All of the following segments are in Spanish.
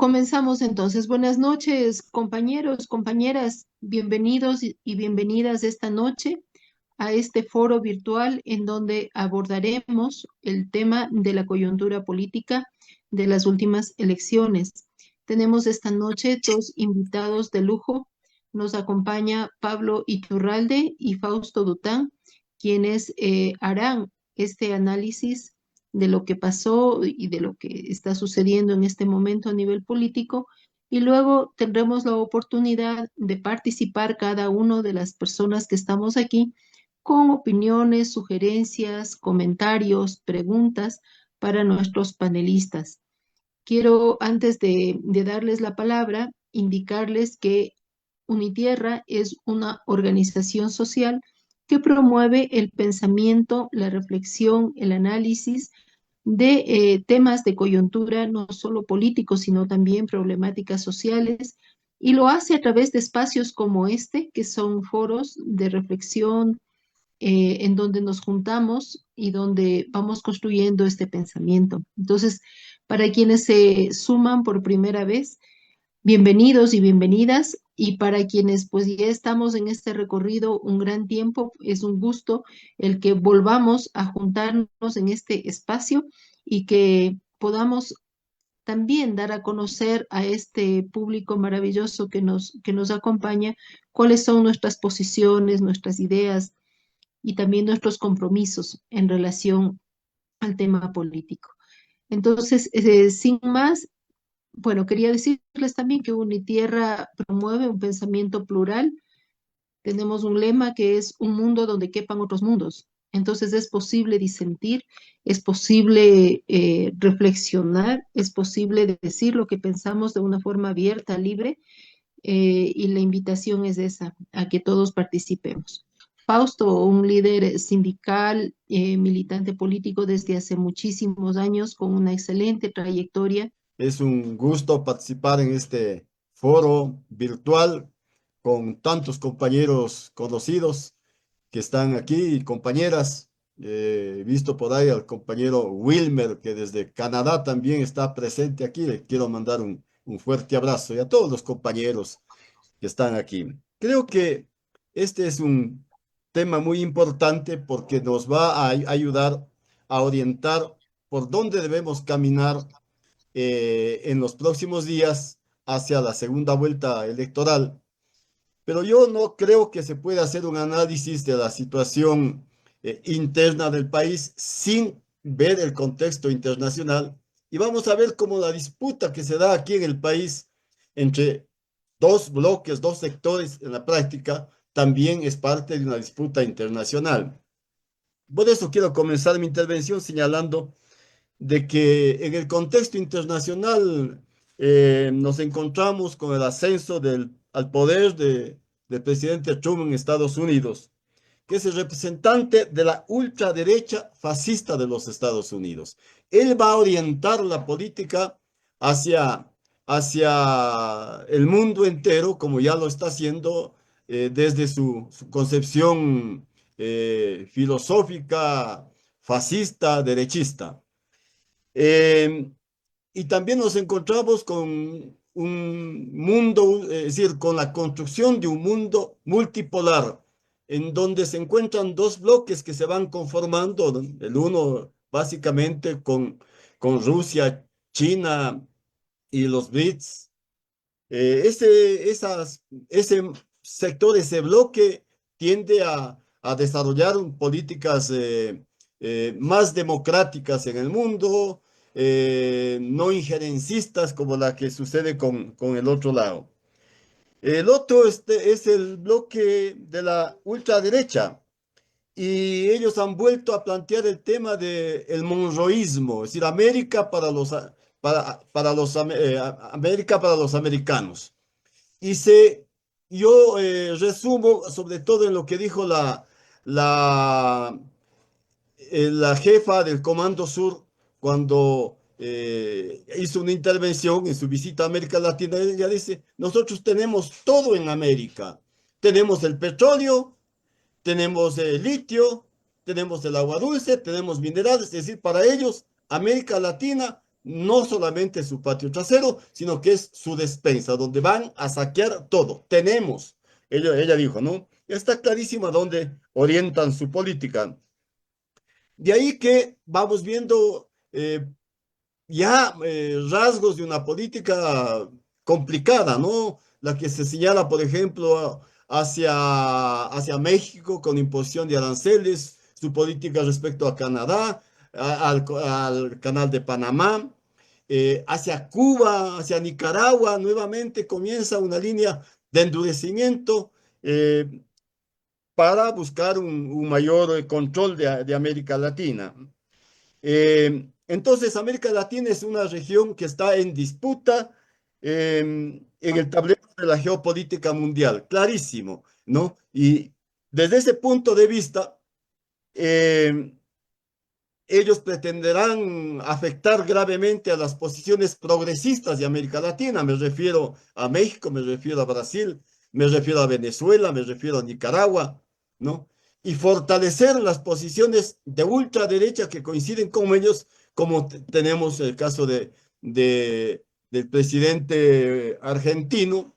Comenzamos entonces. Buenas noches, compañeros, compañeras. Bienvenidos y bienvenidas esta noche a este foro virtual en donde abordaremos el tema de la coyuntura política de las últimas elecciones. Tenemos esta noche dos invitados de lujo. Nos acompaña Pablo Iturralde y Fausto Dután, quienes harán este análisis de lo que pasó y de lo que está sucediendo en este momento a nivel político. Y luego tendremos la oportunidad de participar cada uno de las personas que estamos aquí con opiniones, sugerencias, comentarios, preguntas para nuestros panelistas. Quiero, antes de darles la palabra, indicarles que Unitierra es una organización social que promueve el pensamiento, la reflexión, el análisis de temas de coyuntura, no solo políticos, sino también problemáticas sociales, y lo hace a través de espacios como este, que son foros de reflexión, en donde nos juntamos y donde vamos construyendo este pensamiento. Entonces, para quienes se suman por primera vez, bienvenidos y bienvenidas. Y para quienes pues ya estamos en este recorrido un gran tiempo, es un gusto el que volvamos a juntarnos en este espacio y que podamos también dar a conocer a este público maravilloso que nos acompaña cuáles son nuestras posiciones, nuestras ideas y también nuestros compromisos en relación al tema político. Entonces, sin más, bueno, quería decirles también que Unitierra promueve un pensamiento plural. Tenemos un lema que es un mundo donde quepan otros mundos. Entonces es posible disentir, es posible reflexionar, es posible decir lo que pensamos de una forma abierta, libre, y la invitación es esa, a que todos participemos. Fausto, un líder sindical, militante político desde hace muchísimos años, con una excelente trayectoria. Es un gusto participar en este foro virtual con tantos compañeros conocidos que están aquí y compañeras. He visto por ahí al compañero Wilmer, que desde Canadá también está presente aquí. Le quiero mandar un fuerte abrazo y a todos los compañeros que están aquí. Creo que este es un tema muy importante porque nos va a ayudar a orientar por dónde debemos caminar en los próximos días hacia la segunda vuelta electoral. Pero yo no creo que se pueda hacer un análisis de la situación interna del país sin ver el contexto internacional. Y vamos a ver cómo la disputa que se da aquí en el país entre dos bloques, dos sectores en la práctica, también es parte de una disputa internacional. Por eso quiero comenzar mi intervención señalando de que en el contexto internacional nos encontramos con el ascenso al poder del presidente Trump en Estados Unidos, que es el representante de la ultraderecha fascista de los Estados Unidos. Él va a orientar la política hacia, hacia el mundo entero, como ya lo está haciendo desde su concepción filosófica, fascista, derechista. Eh, y también nos encontramos con un mundo, es decir, con la construcción de un mundo multipolar, en donde se encuentran dos bloques que se van conformando, ¿no? El uno básicamente con Rusia, China y los BRICS. Ese sector, ese bloque tiende a desarrollar políticas más democráticas en el mundo, no injerencistas como la que sucede con el otro lado. El otro es el bloque de la ultraderecha y ellos han vuelto a plantear el tema del monroísmo, es decir, América para los americanos. Y yo resumo sobre todo en lo que dijo la, la jefa del Comando Sur cuando hizo una intervención en su visita a América Latina. Ella dice, nosotros tenemos todo en América. Tenemos el petróleo, tenemos el litio, tenemos el agua dulce, tenemos minerales. Es decir, para ellos, América Latina no solamente su patio trasero, sino que es su despensa, donde van a saquear todo. Tenemos, ella dijo, ¿no? Está clarísima dónde orientan su política. De ahí que vamos viendo ya rasgos de una política complicada, ¿no? La que se señala, por ejemplo, hacia México con imposición de aranceles, su política respecto a Canadá, al canal de Panamá, hacia Cuba, hacia Nicaragua, nuevamente comienza una línea de endurecimiento para buscar un mayor control de América Latina. Entonces, América Latina es una región que está en disputa en el tablero de la geopolítica mundial, clarísimo, ¿no? Y desde ese punto de vista, eh, ellos pretenderán afectar gravemente a las posiciones progresistas de América Latina. Me refiero a México, me refiero a Brasil, me refiero a Venezuela, me refiero a Nicaragua, ¿no? Y fortalecer las posiciones de ultraderecha que coinciden con ellos, como tenemos el caso del presidente argentino,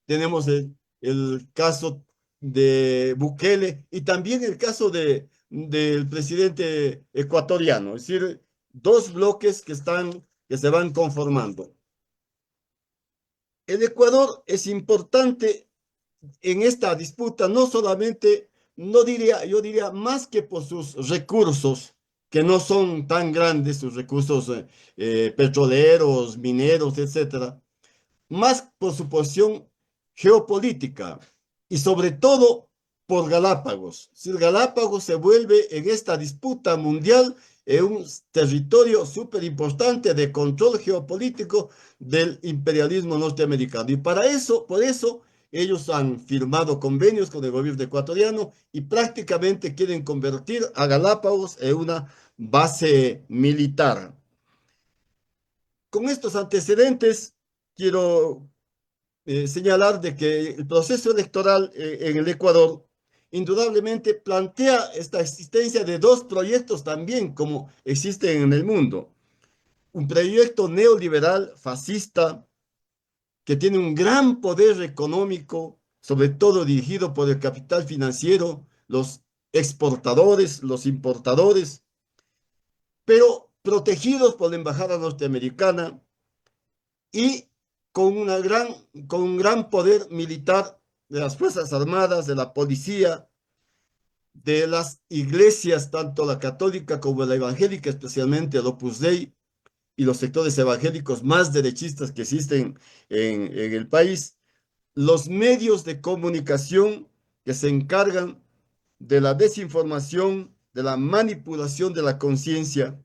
tenemos el caso de Bukele y también el caso del presidente ecuatoriano, es decir, dos bloques que se van conformando. El Ecuador es importante en esta disputa, no solamente, no diría, yo diría más que por sus recursos, que no son tan grandes, sus recursos petroleros, mineros, etcétera, más por su posición geopolítica y sobre todo por Galápagos. Si Galápagos se vuelve en esta disputa mundial un territorio súper importante de control geopolítico del imperialismo norteamericano. Y para eso, por eso, ellos han firmado convenios con el gobierno ecuatoriano y prácticamente quieren convertir a Galápagos en una base militar. Con estos antecedentes, quiero señalar de que el proceso electoral en el Ecuador indudablemente plantea esta existencia de dos proyectos también como existen en el mundo. Un proyecto neoliberal fascista que tiene un gran poder económico, sobre todo dirigido por el capital financiero, los exportadores, los importadores, pero protegidos por la embajada norteamericana y con un gran poder militar de las Fuerzas Armadas, de la policía, de las iglesias, tanto la católica como la evangélica, especialmente el Opus Dei y los sectores evangélicos más derechistas que existen en el país, los medios de comunicación que se encargan de la desinformación, de la manipulación de la conciencia,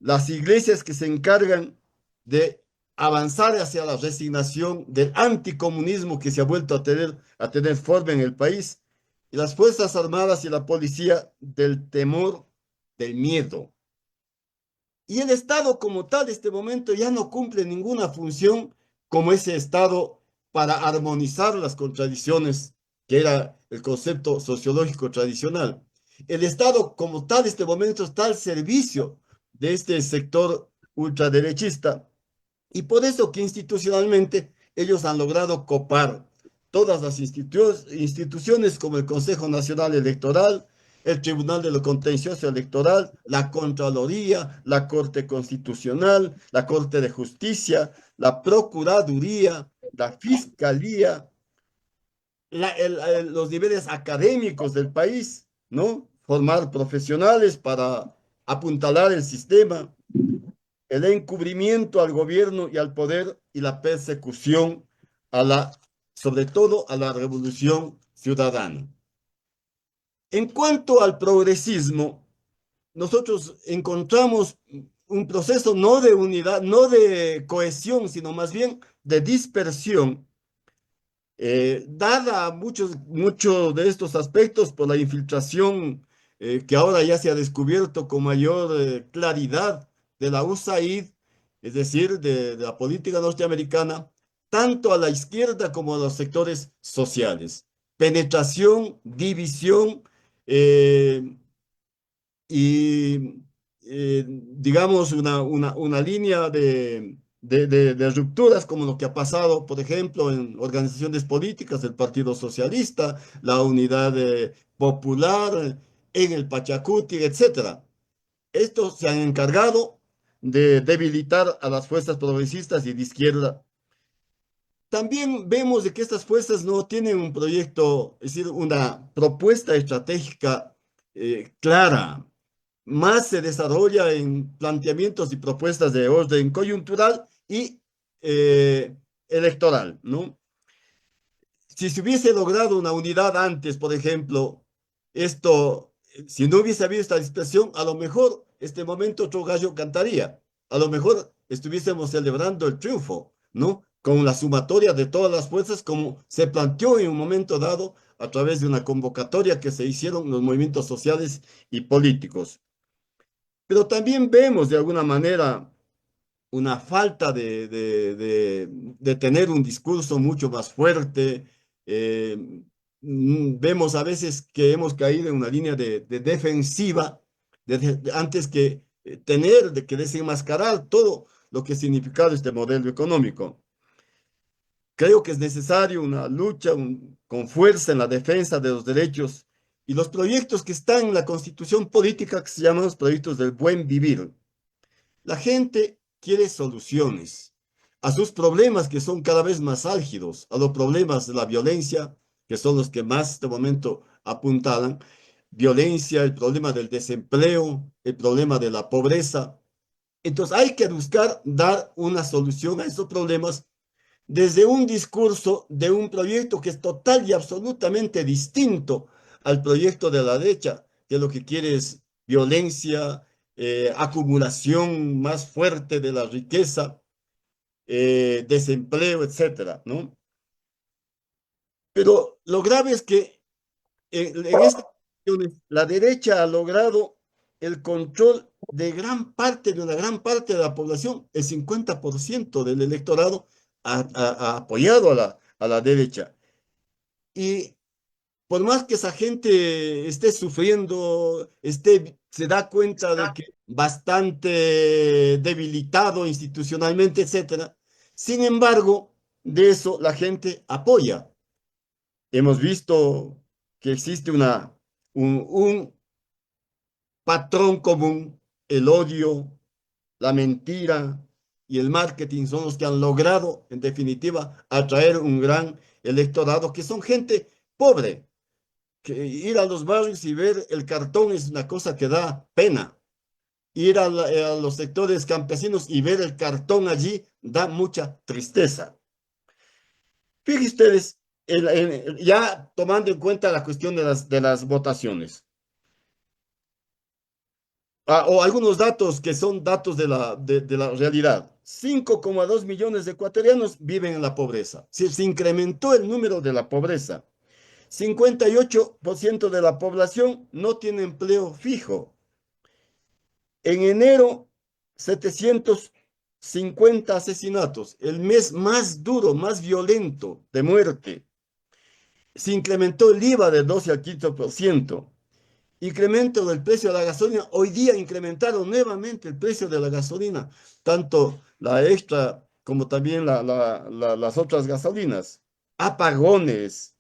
las iglesias que se encargan de avanzar hacia la resignación del anticomunismo que se ha vuelto a tener forma en el país, y las Fuerzas Armadas y la policía del temor, del miedo. Y el Estado como tal, en este momento, ya no cumple ninguna función como ese Estado para armonizar las contradicciones, que era el concepto sociológico tradicional. El Estado como tal, en este momento, está al servicio de este sector ultraderechista y por eso que institucionalmente ellos han logrado copar todas las instituciones como el Consejo Nacional Electoral, el Tribunal de lo Contencioso Electoral, la Contraloría, la Corte Constitucional, la Corte de Justicia, la Procuraduría, la Fiscalía, los niveles académicos del país, ¿no? Formar profesionales para apuntalar el sistema, el encubrimiento al gobierno y al poder y la persecución sobre todo a la revolución ciudadana. En cuanto al progresismo, nosotros encontramos un proceso no de unidad, no de cohesión, sino más bien de dispersión, dada muchos de estos aspectos por la infiltración que ahora ya se ha descubierto con mayor claridad de la USAID, es decir, de la política norteamericana, tanto a la izquierda como a los sectores sociales. Penetración, división eh, y digamos, una línea de rupturas como lo que ha pasado, por ejemplo, en organizaciones políticas del Partido Socialista, la Unidad Popular, en el Pachacuti, etcétera. Estos se han encargado de debilitar a las fuerzas progresistas y de izquierda. También vemos de que estas fuerzas no tienen un proyecto, es decir, una propuesta estratégica clara. Más se desarrolla en planteamientos y propuestas de orden coyuntural y eh, electoral, ¿no? Si se hubiese logrado una unidad antes, por ejemplo, esto, si no hubiese habido esta dispersión, a lo mejor este momento otro gallo cantaría. A lo mejor estuviésemos celebrando el triunfo, ¿no? Con la sumatoria de todas las fuerzas, como se planteó en un momento dado a través de una convocatoria que se hicieron los movimientos sociales y políticos. Pero también vemos de alguna manera una falta de tener un discurso mucho más fuerte. eh, Vemos a veces que hemos caído en una línea de defensiva antes que que desenmascarar todo lo que ha significado este modelo económico. Creo que es necesario una lucha con fuerza en la defensa de los derechos y los proyectos que están en la constitución política que se llaman los proyectos del buen vivir. La gente quiere soluciones a sus problemas que son cada vez más álgidos, a los problemas de la violencia, que son los que más en este momento apuntalan, violencia, el problema del desempleo, el problema de la pobreza. Entonces hay que buscar dar una solución a esos problemas desde un discurso de un proyecto que es total y absolutamente distinto al proyecto de la derecha, que lo que quiere es violencia, acumulación más fuerte de la riqueza, desempleo, etcétera, ¿no? Pero lo grave es que en estas elecciones la derecha ha logrado el control de gran parte, de una gran parte de la población, el 50% del electorado ha apoyado a la derecha. Y por más que esa gente esté sufriendo, se da cuenta de que bastante debilitado institucionalmente, etcétera, sin embargo, de eso la gente apoya. Hemos visto que existe un patrón común, el odio, la mentira y el marketing son los que han logrado, en definitiva, atraer un gran electorado, que son gente pobre, que ir a los barrios y ver el cartón es una cosa que da pena. Ir a los sectores campesinos y ver el cartón allí da mucha tristeza. Fíjense ustedes, ya tomando en cuenta la cuestión de las votaciones. O algunos datos que son datos de la realidad. 5,2 millones de ecuatorianos viven en la pobreza. Se incrementó el número de la pobreza. 58% de la población no tiene empleo fijo. En enero, 750 asesinatos, el mes más duro, más violento de muerte. Se incrementó el IVA de 12 al 15%. Incremento del precio de la gasolina. Hoy día incrementaron nuevamente el precio de la gasolina, tanto la extra como también las otras gasolinas. Apagones,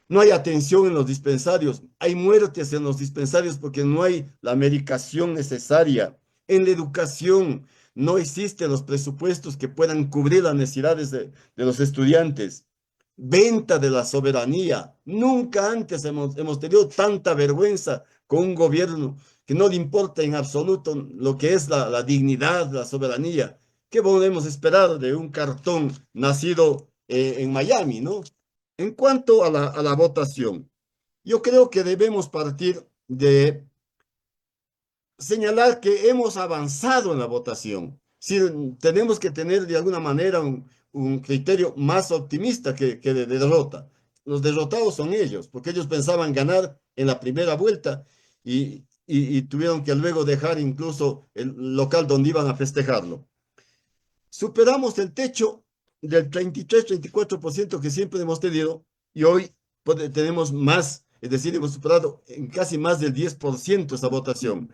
no hay atención en los dispensarios, hay muertes en los dispensarios porque no hay la medicación necesaria. En la educación no existen los presupuestos que puedan cubrir las necesidades de los estudiantes. Venta de la soberanía. Nunca antes hemos tenido tanta vergüenza con un gobierno que no le importa en absoluto lo que es la dignidad, la soberanía. ¿Qué podemos esperar de un cartón nacido en Miami, ¿no? En cuanto a la votación, yo creo que debemos partir de señalar que hemos avanzado en la votación. Sí, tenemos que tener de alguna manera un criterio más optimista que de derrota. Los derrotados son ellos, porque ellos pensaban ganar en la primera vuelta y tuvieron que luego dejar incluso el local donde iban a festejarlo. Superamos el techo del 33-34% que siempre hemos tenido y hoy tenemos más, es decir, hemos superado en casi más del 10% esa votación.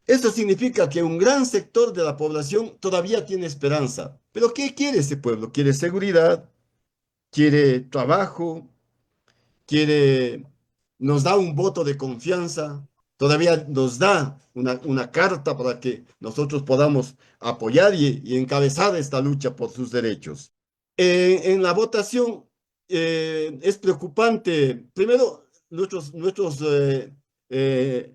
Eso significa que un gran sector de la población todavía tiene esperanza. Pero ¿qué quiere ese pueblo? Quiere seguridad, quiere trabajo, quiere, nos da un voto de confianza, todavía nos da una carta para que nosotros podamos apoyar y encabezar esta lucha por sus derechos. En la votación es preocupante, primero, nuestros eh,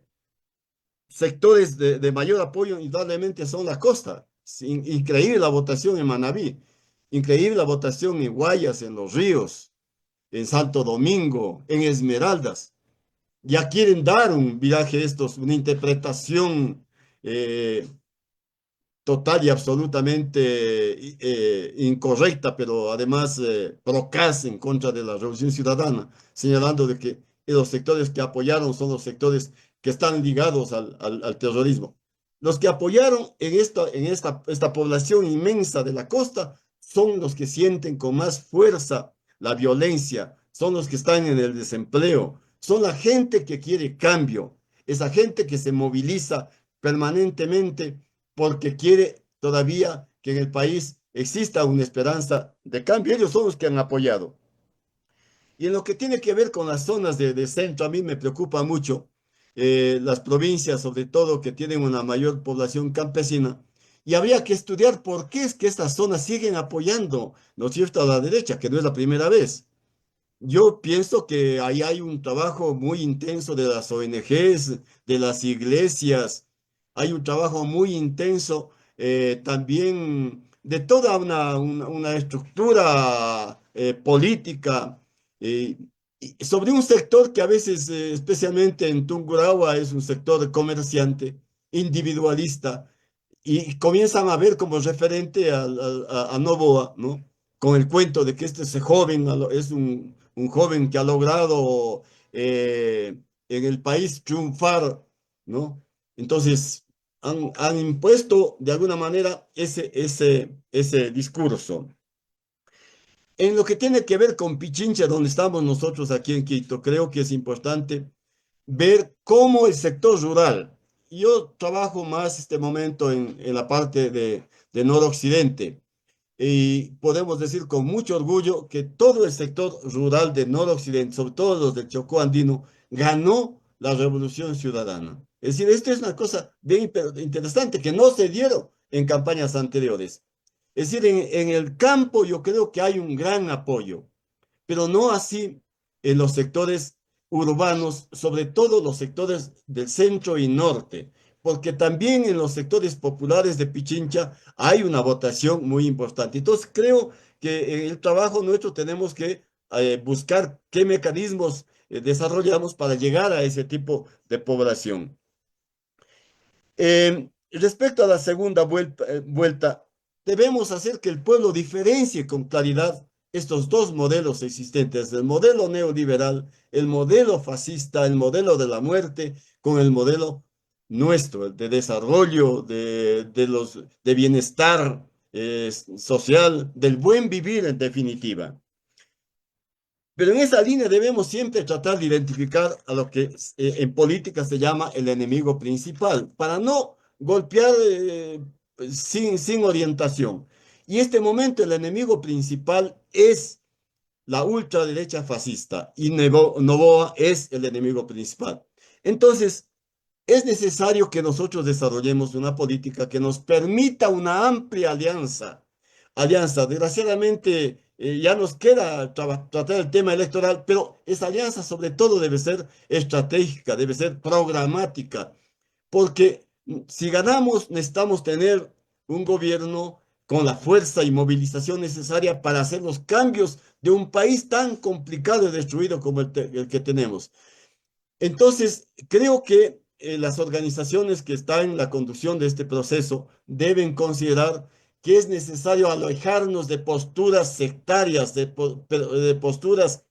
sectores de mayor apoyo indudablemente son la costa. Increíble la votación en Manabí, increíble la votación en Guayas, en Los Ríos, en Santo Domingo, en Esmeraldas. Ya quieren dar un viraje estos, una interpretación eh, total y absolutamente incorrecta, pero además procaz en contra de la Revolución Ciudadana, señalando de que los sectores que apoyaron son los sectores que están ligados al terrorismo. Los que apoyaron esta población inmensa de la costa son los que sienten con más fuerza la violencia, son los que están en el desempleo, son la gente que quiere cambio, esa gente que se moviliza permanentemente porque quiere todavía que en el país exista una esperanza de cambio. Ellos son los que han apoyado. Y en lo que tiene que ver con las zonas de centro, a mí me preocupa mucho las provincias, sobre todo, que tienen una mayor población campesina. Y habría que estudiar por qué es que estas zonas siguen apoyando, ¿no es cierto?, a la derecha, que no es la primera vez. Yo pienso que ahí hay un trabajo muy intenso de las ONGs, de las iglesias, hay un trabajo muy intenso también de toda una estructura política eh, y sobre un sector que a veces, especialmente en Tungurahua, es un sector comerciante, individualista, y comienzan a ver como referente a Novoa, ¿no? Con el cuento de que ese joven es un joven que ha logrado en el país triunfar, ¿no? Entonces, han impuesto de alguna manera ese discurso. En lo que tiene que ver con Pichincha, donde estamos nosotros aquí en Quito, creo que es importante ver cómo el sector rural, yo trabajo más este momento en la parte de noroccidente, y podemos decir con mucho orgullo que todo el sector rural de noroccidente, sobre todo los del Chocó andino, ganó la revolución ciudadana. Es decir, esto es una cosa bien interesante que no se dieron en campañas anteriores. Es decir, en el campo yo creo que hay un gran apoyo, pero no así en los sectores urbanos, sobre todo los sectores del centro y norte, porque también en los sectores populares de Pichincha hay una votación muy importante. Entonces creo que en el trabajo nuestro tenemos que buscar qué mecanismos desarrollamos para llegar a ese tipo de población. Respecto a la segunda vuelta, debemos hacer que el pueblo diferencie con claridad estos dos modelos existentes, el modelo neoliberal, el modelo fascista, el modelo de la muerte, con el modelo nuestro, el de desarrollo, de bienestar social, del buen vivir en definitiva. Pero en esa línea debemos siempre tratar de identificar a lo que en política se llama el enemigo principal, para no golpear sin orientación. Y este momento el enemigo principal es la ultraderecha fascista y Novoa es el enemigo principal. Entonces, es necesario que nosotros desarrollemos una política que nos permita una amplia alianza. Desgraciadamente, ya nos queda tratar el tema electoral, pero esa alianza sobre todo debe ser estratégica, debe ser programática, porque si ganamos necesitamos tener un gobierno con la fuerza y movilización necesaria para hacer los cambios de un país tan complicado y destruido como el que tenemos. Entonces, creo que las organizaciones que están en la conducción de este proceso deben considerar que es necesario alejarnos de posturas sectarias, de posturas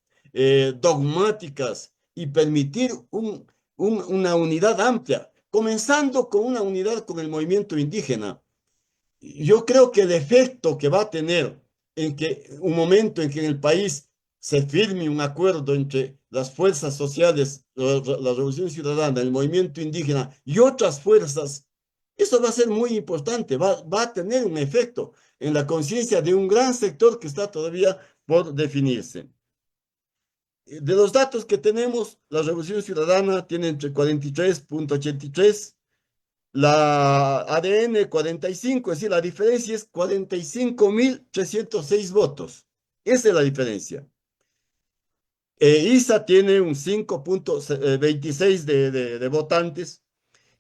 dogmáticas y permitir una unidad amplia, comenzando con una unidad con el movimiento indígena. Yo creo que el efecto que va a tener en que un momento en que en el país se firme un acuerdo entre las fuerzas sociales, la Revolución Ciudadana, el movimiento indígena y otras fuerzas Eso va a ser muy importante, va a tener un efecto en la conciencia de un gran sector que está todavía por definirse. De los datos que tenemos, la Revolución Ciudadana tiene entre 43,83, la ADN 45, es decir, la diferencia es 45.306 votos. Esa es la diferencia. ISA tiene un 5,26 de votantes.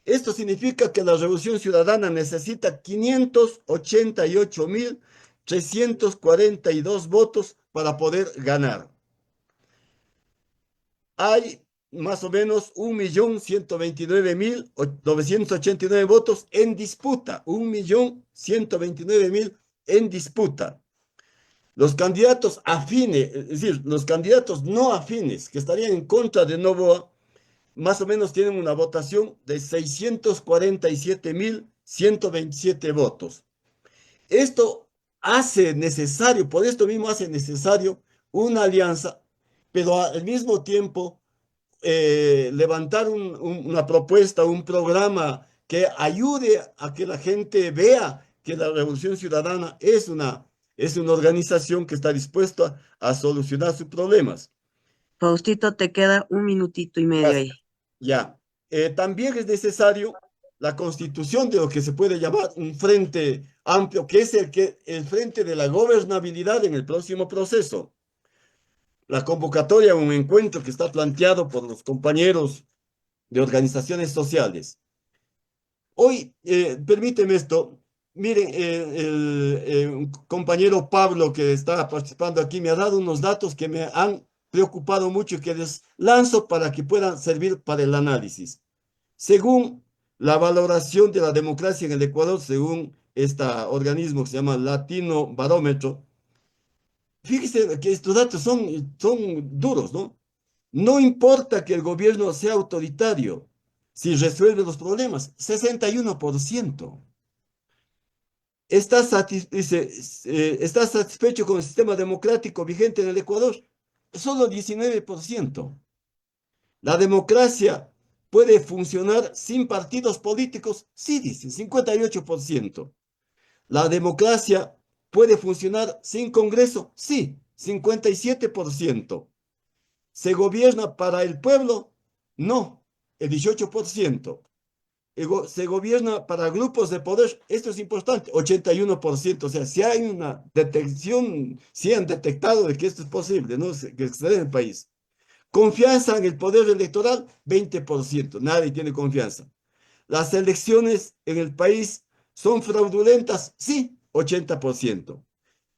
Esto significa que la Revolución Ciudadana necesita 588.342 votos para poder ganar. Hay más o menos 1.129.989 votos en disputa. 1.129.000 en disputa. Los candidatos afines, es decir, los candidatos no afines que estarían en contra de Noboa, más o menos tienen una votación de 647.127 votos. Esto hace necesario, por esto mismo hace necesario una alianza, pero al mismo tiempo levantar una propuesta, un programa que ayude a que la gente vea que la Revolución Ciudadana es una organización que está dispuesta a solucionar sus problemas. Faustito, te queda un minutito y medio ahí. Ya. También es necesario la constitución de lo que se puede llamar un frente amplio, que es el frente de la gobernabilidad en el próximo proceso. La convocatoria a un encuentro que está planteado por los compañeros de organizaciones sociales. Hoy, permíteme esto, miren, un compañero Pablo que está participando aquí me ha dado unos datos que me han preocupado mucho y que les lanzo para que puedan servir para el análisis. Según la valoración de la democracia en el Ecuador, según este organismo que se llama Latino Barómetro, fíjese que estos datos son duros, ¿no? No importa que el gobierno sea autoritario, si resuelve los problemas, 61%. Dice, ¿está satisfecho con el sistema democrático vigente en el Ecuador? Solo 19%. La democracia puede funcionar sin partidos políticos, sí, dice, 58%. La democracia puede funcionar sin Congreso, sí, 57%. ¿Se gobierna para el pueblo? No, el 18%. ¿Se gobierna para grupos de poder? Esto es importante, 81%. O sea, si hay una detección, si han detectado de que esto es posible, ¿no? Que se dé en el país. Confianza en el poder electoral, 20%. Nadie tiene confianza. Las elecciones en el país son fraudulentas, sí, 80%.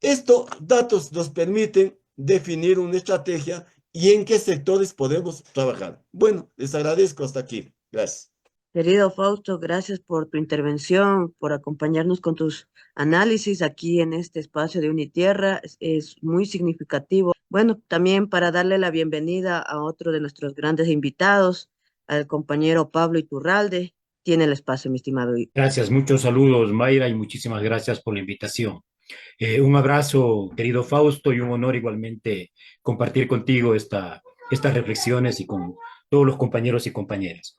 Estos datos nos permiten definir una estrategia y en qué sectores podemos trabajar. Bueno, les agradezco hasta aquí. Gracias. Querido Fausto, gracias por tu intervención, por acompañarnos con tus análisis aquí en este espacio de Unitierra. Es muy significativo. Bueno, también para darle la bienvenida a otro de nuestros grandes invitados, al compañero Pablo Iturralde. Tiene el espacio, mi estimado. Gracias, muchos saludos, Mayra, y muchísimas gracias por la invitación. Un abrazo, querido Fausto, y un honor igualmente compartir contigo estas reflexiones y con todos los compañeros y compañeras.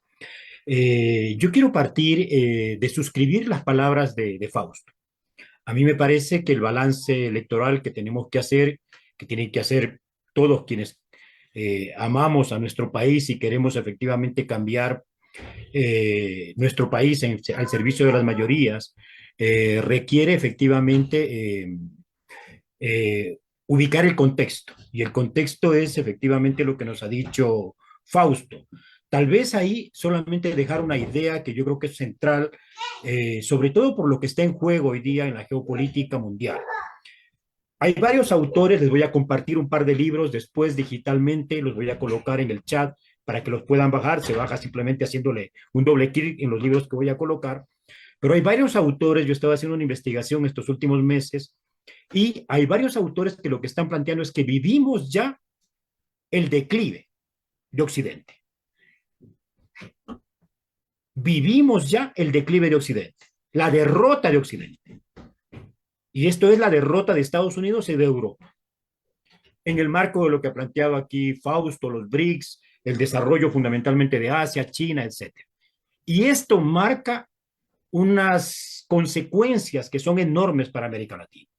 Yo quiero partir de suscribir las palabras de Fausto. A mí me parece que el balance electoral que tenemos que hacer, que tienen que hacer todos quienes amamos a nuestro país y queremos efectivamente cambiar nuestro país al servicio de las mayorías, requiere efectivamente ubicar el contexto. Y el contexto es efectivamente lo que nos ha dicho Fausto. Tal vez ahí solamente dejar una idea que yo creo que es central, sobre todo por lo que está en juego hoy día en la geopolítica mundial. Hay varios autores, les voy a compartir un par de libros después digitalmente, los voy a colocar en el chat para que los puedan bajar. Se baja simplemente haciéndole un doble clic en los libros que voy a colocar. Pero hay varios autores, yo estaba haciendo una investigación estos últimos meses, y hay varios autores que lo que están planteando es que vivimos ya el declive de Occidente. Vivimos ya el declive de Occidente, la derrota de Occidente. Y esto es la derrota de Estados Unidos y de Europa. En el marco de lo que planteaba aquí Fausto, los BRICS, el desarrollo fundamentalmente de Asia, China, etc. Y esto marca unas consecuencias que son enormes para América Latina.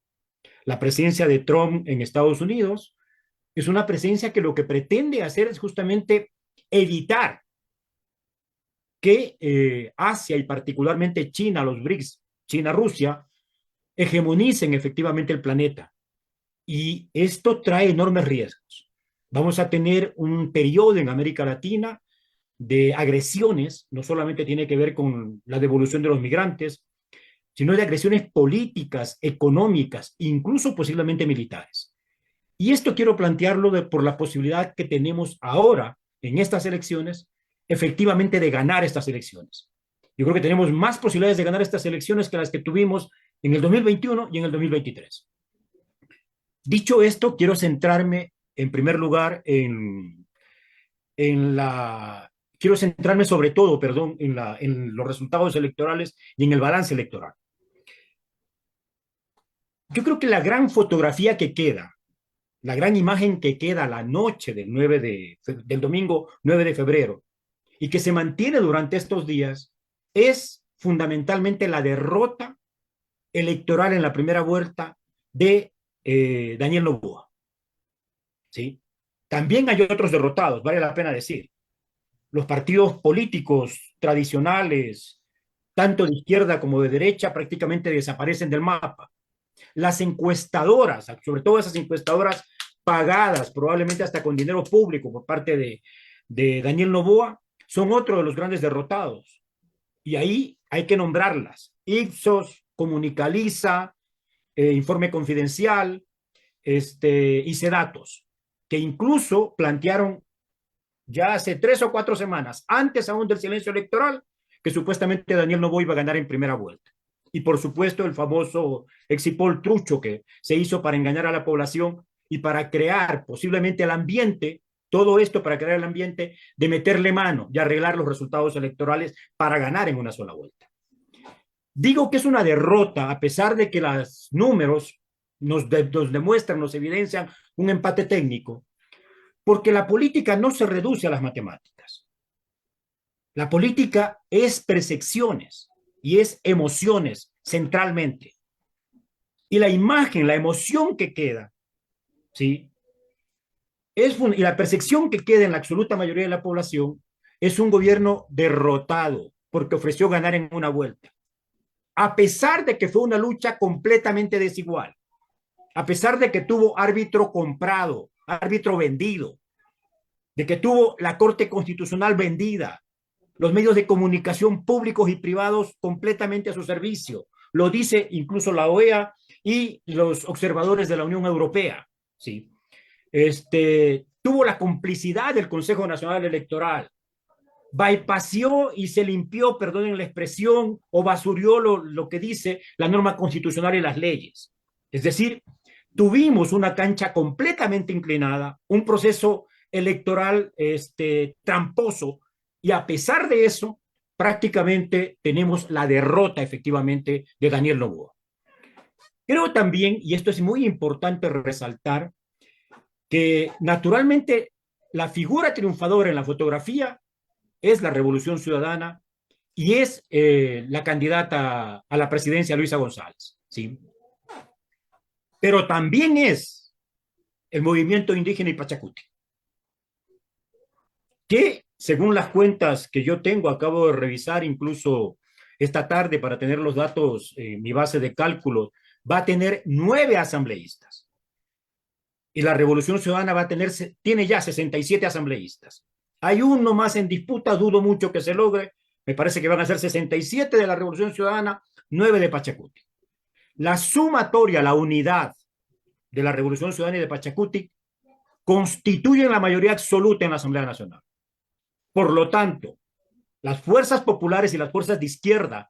La presencia de Trump en Estados Unidos es una presencia que lo que pretende hacer es justamente evitar que Asia y particularmente China, los BRICS, China, Rusia, hegemonicen efectivamente el planeta. Y esto trae enormes riesgos. Vamos a tener un periodo en América Latina de agresiones, no solamente tiene que ver con la devolución de los migrantes, sino de agresiones políticas, económicas, incluso posiblemente militares. Y esto quiero plantearlo por la posibilidad que tenemos ahora en estas elecciones, efectivamente de ganar estas elecciones. Yo creo que tenemos más posibilidades de ganar estas elecciones que las que tuvimos en el 2021 y en el 2023. Dicho esto, quiero centrarme en primer lugar quiero centrarme sobre todo, perdón, en los resultados electorales y en el balance electoral. Yo creo que la gran fotografía que queda, la gran imagen que queda la noche del domingo 9 de febrero y que se mantiene durante estos días es fundamentalmente la derrota electoral en la primera vuelta de Daniel Noboa. ¿Sí? También hay otros derrotados, vale la pena decir. Los partidos políticos tradicionales, tanto de izquierda como de derecha, prácticamente desaparecen del mapa. Las encuestadoras, sobre todo esas encuestadoras pagadas, probablemente hasta con dinero público por parte de Daniel Noboa, son otro de los grandes derrotados. Y ahí hay que nombrarlas. Ipsos, Comunicaliza, Informe Confidencial, y Sedatos, que incluso plantearon ya hace 3 o 4 semanas, antes aún del silencio electoral, que supuestamente Daniel Noboa iba a ganar en primera vuelta. Y por supuesto el famoso exit-poll trucho que se hizo para engañar a la población y para crear posiblemente el ambiente, todo esto para crear el ambiente de meterle mano y arreglar los resultados electorales para ganar en una sola vuelta. Digo que es una derrota a pesar de que los números nos demuestran, nos evidencian un empate técnico, porque la política no se reduce a las matemáticas. La política es percepciones y es emociones centralmente. Y la imagen, la emoción que queda, ¿sí? Y la percepción que queda en la absoluta mayoría de la población es un gobierno derrotado porque ofreció ganar en una vuelta. A pesar de que fue una lucha completamente desigual, a pesar de que tuvo árbitro comprado, árbitro vendido, de que tuvo la Corte Constitucional vendida, los medios de comunicación públicos y privados completamente a su servicio. Lo dice incluso la OEA y los observadores de la Unión Europea. ¿Sí? Tuvo la complicidad del Consejo Nacional Electoral, bypassó y se limpió, perdonen la expresión, o basurió lo que dice la norma constitucional y las leyes. Es decir, tuvimos una cancha completamente inclinada, un proceso electoral tramposo, y a pesar de eso, prácticamente tenemos la derrota efectivamente de Daniel Noboa. Creo también, y esto es muy importante resaltar, que naturalmente la figura triunfadora en la fotografía es la Revolución Ciudadana y es la candidata a la presidencia Luisa González, ¿sí? Pero también es el movimiento indígena y Pachacuti, que según las cuentas que yo tengo, acabo de revisar incluso esta tarde para tener los datos en mi base de cálculo, va a tener 9 asambleístas. Y la Revolución Ciudadana tiene ya 67 asambleístas. Hay uno más en disputa, dudo mucho que se logre. Me parece que van a ser 67 de la Revolución Ciudadana, 9 de Pachacuti. La sumatoria, la unidad de la Revolución Ciudadana y de Pachacuti constituyen la mayoría absoluta en la Asamblea Nacional. Por lo tanto, las fuerzas populares y las fuerzas de izquierda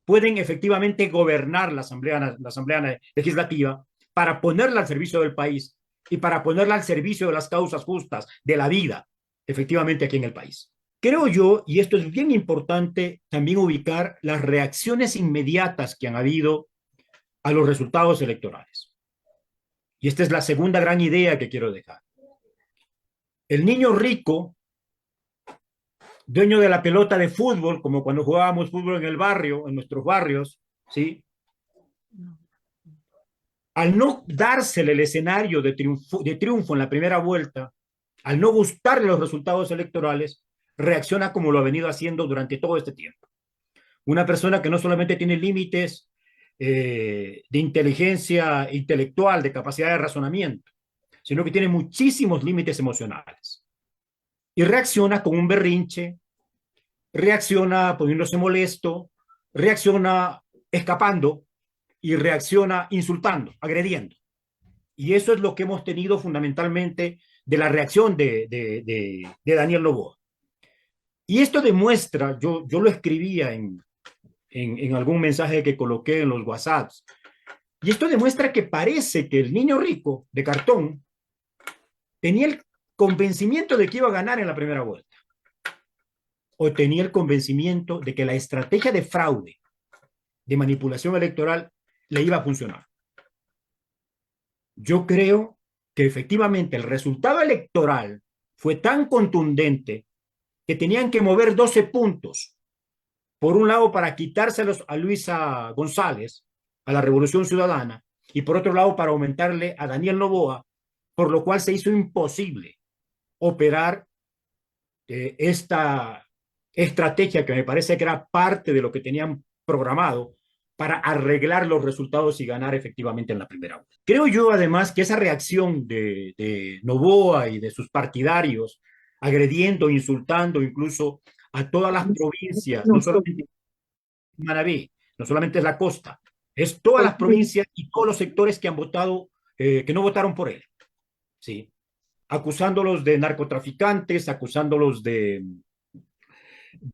pueden efectivamente gobernar la Asamblea Legislativa para ponerla al servicio del país y para ponerla al servicio de las causas justas, de la vida, efectivamente aquí en el país. Creo yo, y esto es bien importante, también ubicar las reacciones inmediatas que han habido a los resultados electorales. Y esta es la segunda gran idea que quiero dejar. El niño rico dueño de la pelota de fútbol, como cuando jugábamos fútbol en el barrio, en nuestros barrios, ¿sí? Al no dársele el escenario de triunfo en la primera vuelta, al no gustarle los resultados electorales, reacciona como lo ha venido haciendo durante todo este tiempo. Una persona que no solamente tiene límites de inteligencia intelectual, de capacidad de razonamiento, sino que tiene muchísimos límites emocionales. Y reacciona con un berrinche, reacciona poniéndose molesto, reacciona escapando y reacciona insultando, agrediendo. Y eso es lo que hemos tenido fundamentalmente de la reacción de Daniel Noboa. Y esto demuestra, yo lo escribía en algún mensaje que coloqué en los WhatsApps, y esto demuestra que parece que el niño rico de cartón tenía el convencimiento de que iba a ganar en la primera vuelta, o tenía el convencimiento de que la estrategia de fraude, de manipulación electoral, le iba a funcionar. Yo creo que efectivamente el resultado electoral fue tan contundente que tenían que mover 12 puntos. Por un lado, para quitárselos a Luisa González, a la Revolución Ciudadana, y por otro lado, para aumentarle a Daniel Noboa, por lo cual se hizo imposible operar esta estrategia que me parece que era parte de lo que tenían programado para arreglar los resultados y ganar efectivamente en la primera vuelta. Creo yo además que esa reacción de Noboa y de sus partidarios, agrediendo, insultando incluso a todas las provincias, no solamente Manabí, no solamente es la costa, es todas las provincias y todos los sectores que han votado, que no votaron por él, ¿sí? Acusándolos de narcotraficantes, acusándolos de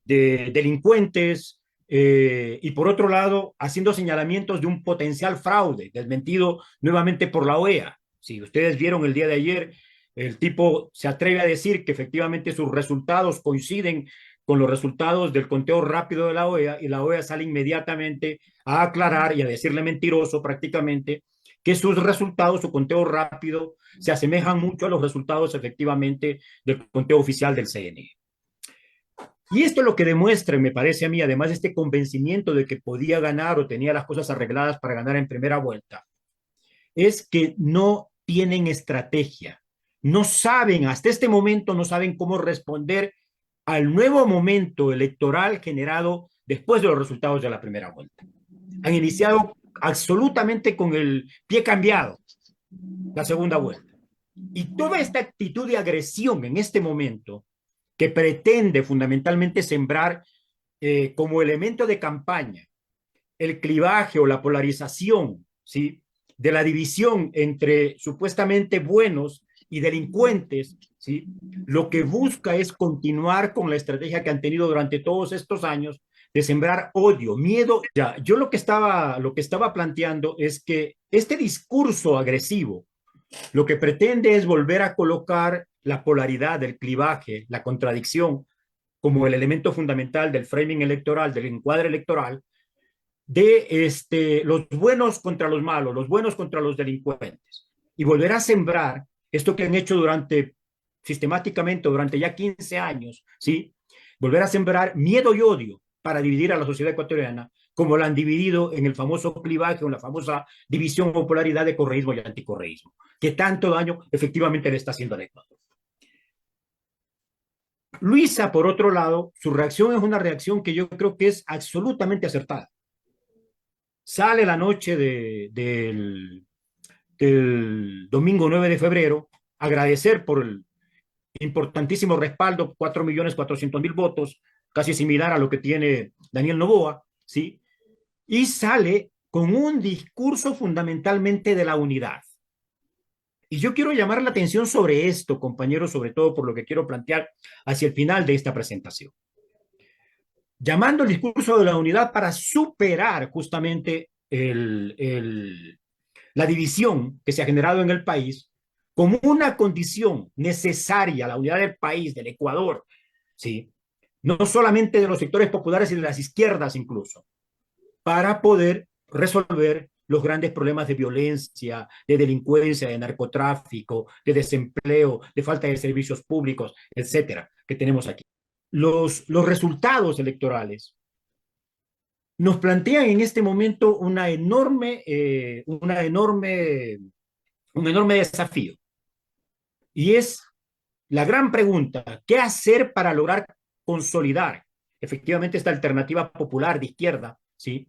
delincuentes, y por otro lado, haciendo señalamientos de un potencial fraude, desmentido nuevamente por la OEA. Si ustedes vieron el día de ayer, el tipo se atreve a decir que efectivamente sus resultados coinciden con los resultados del conteo rápido de la OEA, y la OEA sale inmediatamente a aclarar y a decirle mentiroso prácticamente que sus resultados, su conteo rápido, se asemejan mucho a los resultados efectivamente del conteo oficial del CNE. Y esto es lo que demuestra, me parece a mí, además de este convencimiento de que podía ganar o tenía las cosas arregladas para ganar en primera vuelta, es que no tienen estrategia, no saben, hasta este momento no saben cómo responder al nuevo momento electoral generado después de los resultados de la primera vuelta. Han iniciado absolutamente con el pie cambiado la segunda vuelta. Y toda esta actitud de agresión en este momento, que pretende fundamentalmente sembrar como elemento de campaña el clivaje o la polarización, ¿sí?, de la división entre supuestamente buenos y delincuentes, ¿sí?, lo que busca es continuar con la estrategia que han tenido durante todos estos años de sembrar odio, miedo. Ya, yo lo que estaba planteando es que este discurso agresivo lo que pretende es volver a colocar la polaridad, el clivaje, la contradicción como el elemento fundamental del framing electoral, del encuadre electoral, de los buenos contra los malos, los buenos contra los delincuentes, y volver a sembrar esto que han hecho sistemáticamente durante ya 15 años, ¿sí? Volver a sembrar miedo y odio para dividir a la sociedad ecuatoriana, como la han dividido en el famoso clivaje o la famosa división o polaridad de correísmo y anticorreísmo, que tanto daño efectivamente le está haciendo al Ecuador. Luisa, por otro lado, su reacción es una reacción que yo creo que es absolutamente acertada. Sale la noche del domingo 9 de febrero, agradecer por el importantísimo respaldo, 4.400.000 votos, casi similar a lo que tiene Daniel Noboa, ¿sí? Y sale con un discurso fundamentalmente de la unidad. Y yo quiero llamar la atención sobre esto, compañeros, sobre todo por lo que quiero plantear hacia el final de esta presentación. Llamando el discurso de la unidad para superar justamente la división que se ha generado en el país como una condición necesaria, la unidad del país, del Ecuador, ¿sí?, no solamente de los sectores populares y de las izquierdas incluso, para poder resolver los grandes problemas de violencia, de delincuencia, de narcotráfico, de desempleo, de falta de servicios públicos, etcétera, que tenemos aquí. los resultados electorales nos plantean en este momento un enorme desafío. Y es la gran pregunta: ¿qué hacer para lograr consolidar efectivamente esta alternativa popular de izquierda, ¿sí?,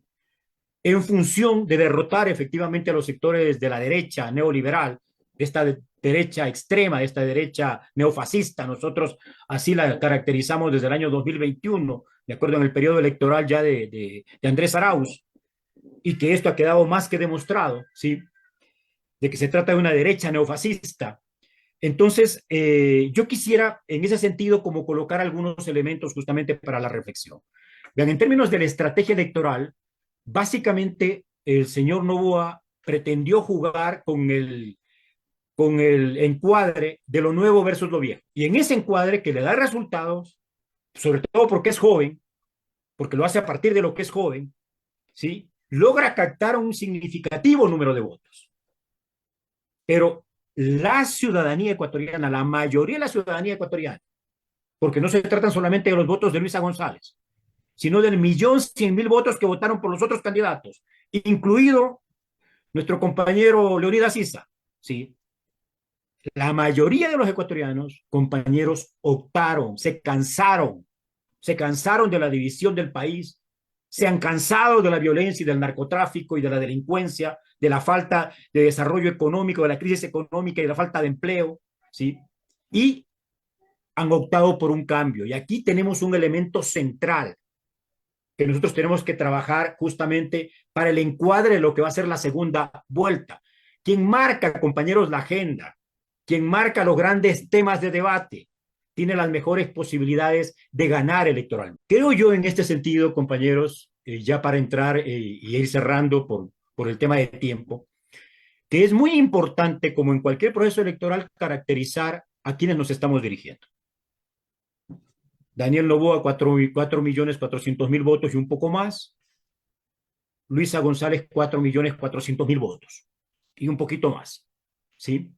en función de derrotar efectivamente a los sectores de la derecha neoliberal, de esta derecha extrema, de esta derecha neofascista? Nosotros así la caracterizamos desde el año 2021, de acuerdo en el periodo electoral ya de Andrés Arauz, y que esto ha quedado más que demostrado, ¿sí?, de que se trata de una derecha neofascista. Entonces, yo quisiera en ese sentido como colocar algunos elementos justamente para la reflexión. Vean, en términos de la estrategia electoral, básicamente el señor Noboa pretendió jugar con el encuadre de lo nuevo versus lo viejo. Y en ese encuadre que le da resultados, sobre todo porque es joven, porque lo hace a partir de lo que es joven, ¿sí?, logra captar un significativo número de votos. Pero la ciudadanía ecuatoriana, la mayoría de la ciudadanía ecuatoriana, porque no se tratan solamente de los votos de Luisa González, sino del 1.100.000 votos que votaron por los otros candidatos, incluido nuestro compañero Leonidas Issa, ¿sí? La mayoría de los ecuatorianos, compañeros, optaron, se cansaron de la división del país, se han cansado de la violencia y del narcotráfico y de la delincuencia, de la falta de desarrollo económico, de la crisis económica y de la falta de empleo, ¿sí? Y han optado por un cambio. Y aquí tenemos un elemento central que nosotros tenemos que trabajar justamente para el encuadre de lo que va a ser la segunda vuelta. Quien marca, compañeros, la agenda, quien marca los grandes temas de debate, tiene las mejores posibilidades de ganar electoralmente. Creo yo en este sentido, compañeros, ya para entrar y ir cerrando por el tema de tiempo, que es muy importante, como en cualquier proceso electoral, caracterizar a quienes nos estamos dirigiendo. Daniel Noboa, 4.400.000 votos y un poco más. Luisa González, 4.400.000 votos y un poquito más, ¿sí?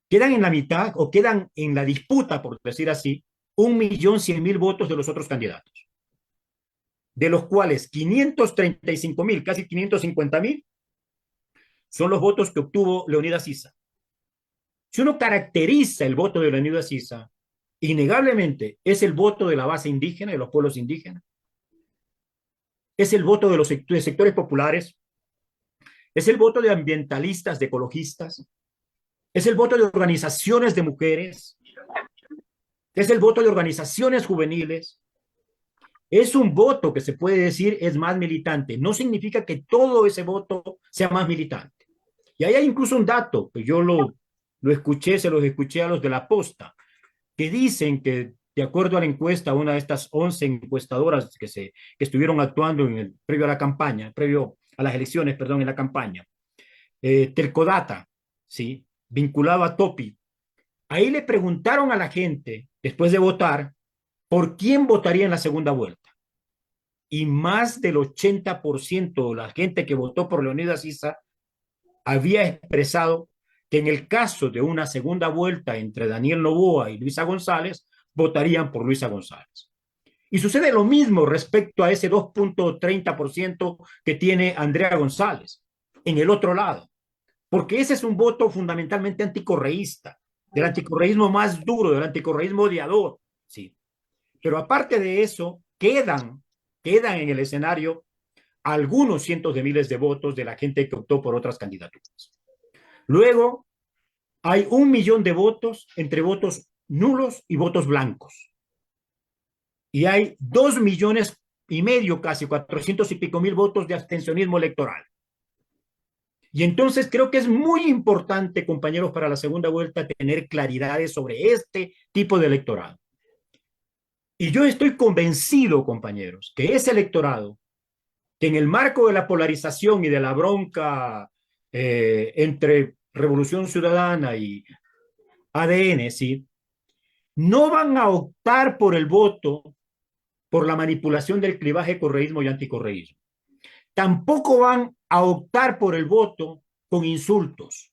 Quedan en la mitad o quedan en la disputa, por decir así, 1.100.000 votos de los otros candidatos, de los cuales 535.000, casi 550.000, son los votos que obtuvo Leonidas Issa. Si uno caracteriza el voto de Leonidas Issa, innegablemente es el voto de la base indígena, de los pueblos indígenas, es el voto de los sectores populares, es el voto de ambientalistas, de ecologistas, es el voto de organizaciones de mujeres, es el voto de organizaciones juveniles. Es un voto que se puede decir es más militante. No significa que todo ese voto sea más militante. Y ahí hay incluso un dato, que yo lo escuché, se los escuché a los de la Posta, que dicen que, de acuerdo a la encuesta, una de estas 11 encuestadoras que estuvieron actuando previo a la campaña, previo a las elecciones, perdón, en la campaña, Telcodata, ¿sí?, vinculado a Topi, ahí le preguntaron a la gente, después de votar, por quién votaría en la segunda vuelta. Y más del 80% de la gente que votó por Leonidas Issa había expresado que en el caso de una segunda vuelta entre Daniel Noboa y Luisa González, votarían por Luisa González. Y sucede lo mismo respecto a ese 2.30% que tiene Andrea González en el otro lado, porque ese es un voto fundamentalmente anticorreísta, del anticorreísmo más duro, del anticorreísmo odiador, ¿sí? Pero aparte de eso, quedan en el escenario algunos cientos de miles de votos de la gente que optó por otras candidaturas. Luego, hay 1 millón de votos entre votos nulos y votos blancos. Y hay 2,5 millones, casi 400 y pico mil votos de abstencionismo electoral. Y entonces creo que es muy importante, compañeros, para la segunda vuelta tener claridades sobre este tipo de electorado. Y yo estoy convencido, compañeros, que ese electorado, que en el marco de la polarización y de la bronca entre Revolución Ciudadana y ADN, ¿sí?, no van a optar por el voto por la manipulación del clivaje correísmo y anticorreísmo. Tampoco van a optar por el voto con insultos.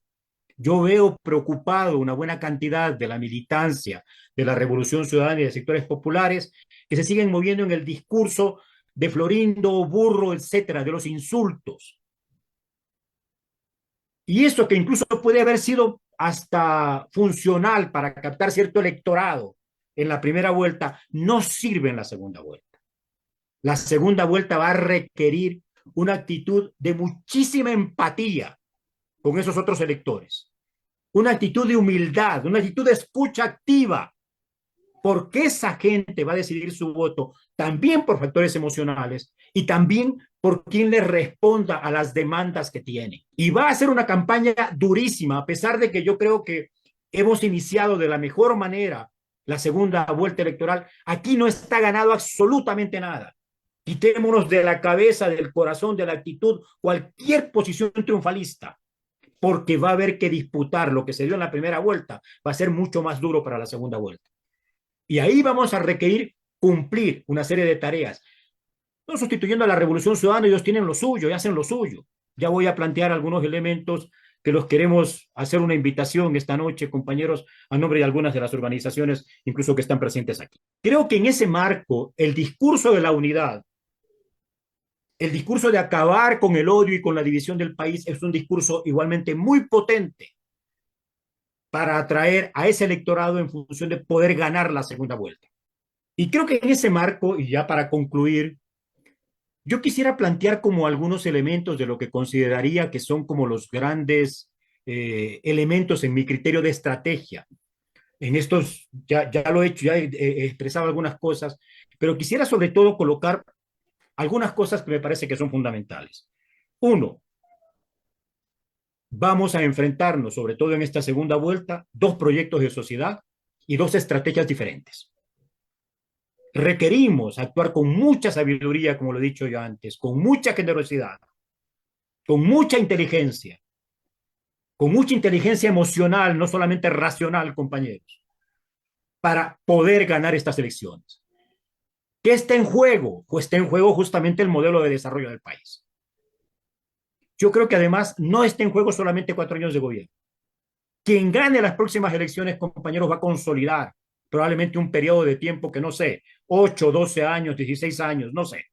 Yo veo preocupado una buena cantidad de la militancia de la Revolución Ciudadana y de sectores populares que se siguen moviendo en el discurso de Florindo, burro, etcétera, de los insultos. Y eso que incluso puede haber sido hasta funcional para captar cierto electorado en la primera vuelta, no sirve en la segunda vuelta. La segunda vuelta va a requerir una actitud de muchísima empatía con esos otros electores, una actitud de humildad, una actitud de escucha activa, porque esa gente va a decidir su voto también por factores emocionales y también por quien le responda a las demandas que tiene. Y va a ser una campaña durísima, a pesar de que yo creo que hemos iniciado de la mejor manera la segunda vuelta electoral. Aquí no está ganado absolutamente nada. Quitémonos de la cabeza, del corazón, de la actitud, cualquier posición triunfalista, porque va a haber que disputar lo que se dio en la primera vuelta, va a ser mucho más duro para la segunda vuelta. Y ahí vamos a requerir cumplir una serie de tareas. No sustituyendo a la Revolución Ciudadana, ellos tienen lo suyo y hacen lo suyo. Ya voy a plantear algunos elementos que los queremos hacer una invitación esta noche, compañeros, a nombre de algunas de las organizaciones, incluso que están presentes aquí. Creo que en ese marco, el discurso de la unidad, el discurso de acabar con el odio y con la división del país es un discurso igualmente muy potente para atraer a ese electorado en función de poder ganar la segunda vuelta. Y creo que en ese marco, y ya para concluir, yo quisiera plantear como algunos elementos de lo que consideraría que son como los grandes elementos en mi criterio de estrategia. En estos, ya lo he hecho, ya he expresado algunas cosas, pero quisiera sobre todo colocar algunas cosas que me parece que son fundamentales. Uno, vamos a enfrentarnos, sobre todo en esta segunda vuelta, dos proyectos de sociedad y dos estrategias diferentes. Requerimos actuar con mucha sabiduría, como lo he dicho yo antes, con mucha generosidad, con mucha inteligencia emocional, no solamente racional, compañeros, para poder ganar estas elecciones. ¿Qué está en juego? Pues está en juego justamente el modelo de desarrollo del país. Yo creo que además no está en juego solamente 4 años de gobierno. Quien gane las próximas elecciones, compañeros, va a consolidar probablemente un periodo de tiempo que no sé, 8, 12 años, 16 años, no sé.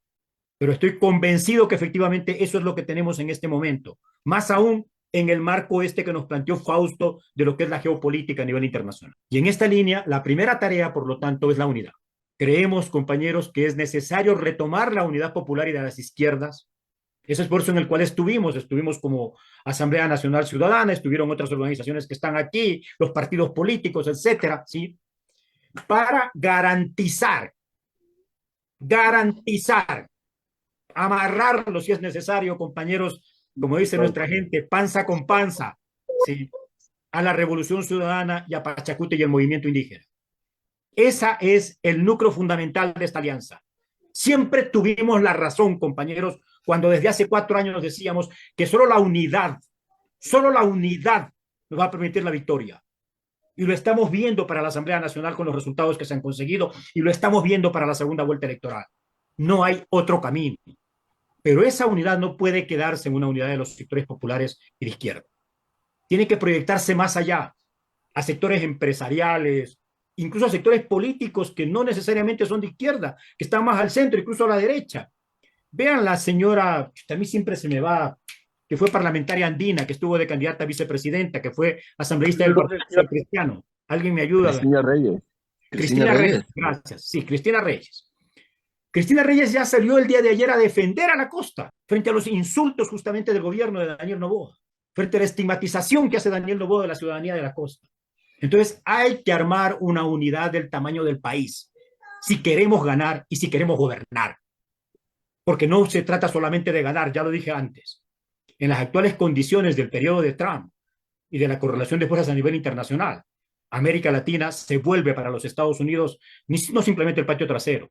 Pero estoy convencido que efectivamente eso es lo que tenemos en este momento. Más aún en el marco este que nos planteó Fausto de lo que es la geopolítica a nivel internacional. Y en esta línea, la primera tarea, por lo tanto, es la unidad. Creemos, compañeros, que es necesario retomar la unidad popular y de las izquierdas. Ese esfuerzo en el cual estuvimos como Asamblea Nacional Ciudadana, estuvieron otras organizaciones que están aquí, los partidos políticos, etcétera, ¿sí? Para garantizar, amarrarlo si es necesario, compañeros, como dice nuestra gente, panza con panza, ¿sí? A la Revolución Ciudadana y a Pachacuti y el movimiento indígena. Ese es el núcleo fundamental de esta alianza. Siempre tuvimos la razón, compañeros, cuando desde hace 4 años decíamos que solo la unidad nos va a permitir la victoria. Y lo estamos viendo para la Asamblea Nacional con los resultados que se han conseguido y lo estamos viendo para la segunda vuelta electoral. No hay otro camino. Pero esa unidad no puede quedarse en una unidad de los sectores populares y de izquierda. Tiene que proyectarse más allá, a sectores empresariales, incluso a sectores políticos que no necesariamente son de izquierda, que están más al centro, incluso a la derecha. Vean la señora, a mí siempre se me va, que fue parlamentaria andina, que estuvo de candidata a vicepresidenta, que fue asambleísta del Partido Social Cristiano. ¿Alguien me ayuda? Cristina Reyes. Cristina Reyes, gracias. Sí, Cristina Reyes. Cristina Reyes ya salió el día de ayer a defender a la costa frente a los insultos justamente del gobierno de Daniel Noboa, frente a la estigmatización que hace Daniel Noboa de la ciudadanía de la costa. Entonces hay que armar una unidad del tamaño del país si queremos ganar y si queremos gobernar. Porque no se trata solamente de ganar, ya lo dije antes. En las actuales condiciones del periodo de Trump y de la correlación de fuerzas a nivel internacional, América Latina se vuelve para los Estados Unidos no simplemente el patio trasero,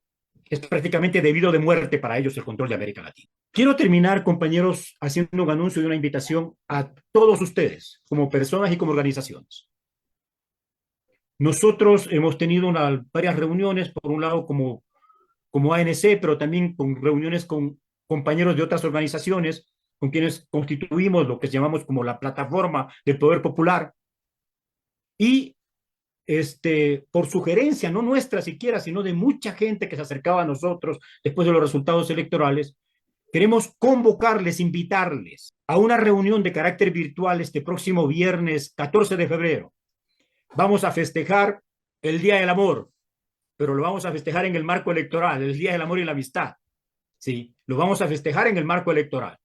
es prácticamente debido de muerte para ellos el control de América Latina. Quiero terminar, compañeros, haciendo un anuncio y una invitación a todos ustedes, como personas y como organizaciones. Nosotros hemos tenido varias reuniones, por un lado como ANC, pero también con reuniones con compañeros de otras organizaciones con quienes constituimos lo que llamamos como la plataforma del poder popular, y por sugerencia, no nuestra siquiera, sino de mucha gente que se acercaba a nosotros después de los resultados electorales, queremos convocarles, invitarles a una reunión de carácter virtual este próximo viernes 14 de febrero. Vamos a festejar el Día del Amor, pero lo vamos a festejar en el marco electoral, el Día del Amor y la Amistad. Sí, lo vamos a festejar en el marco electoral.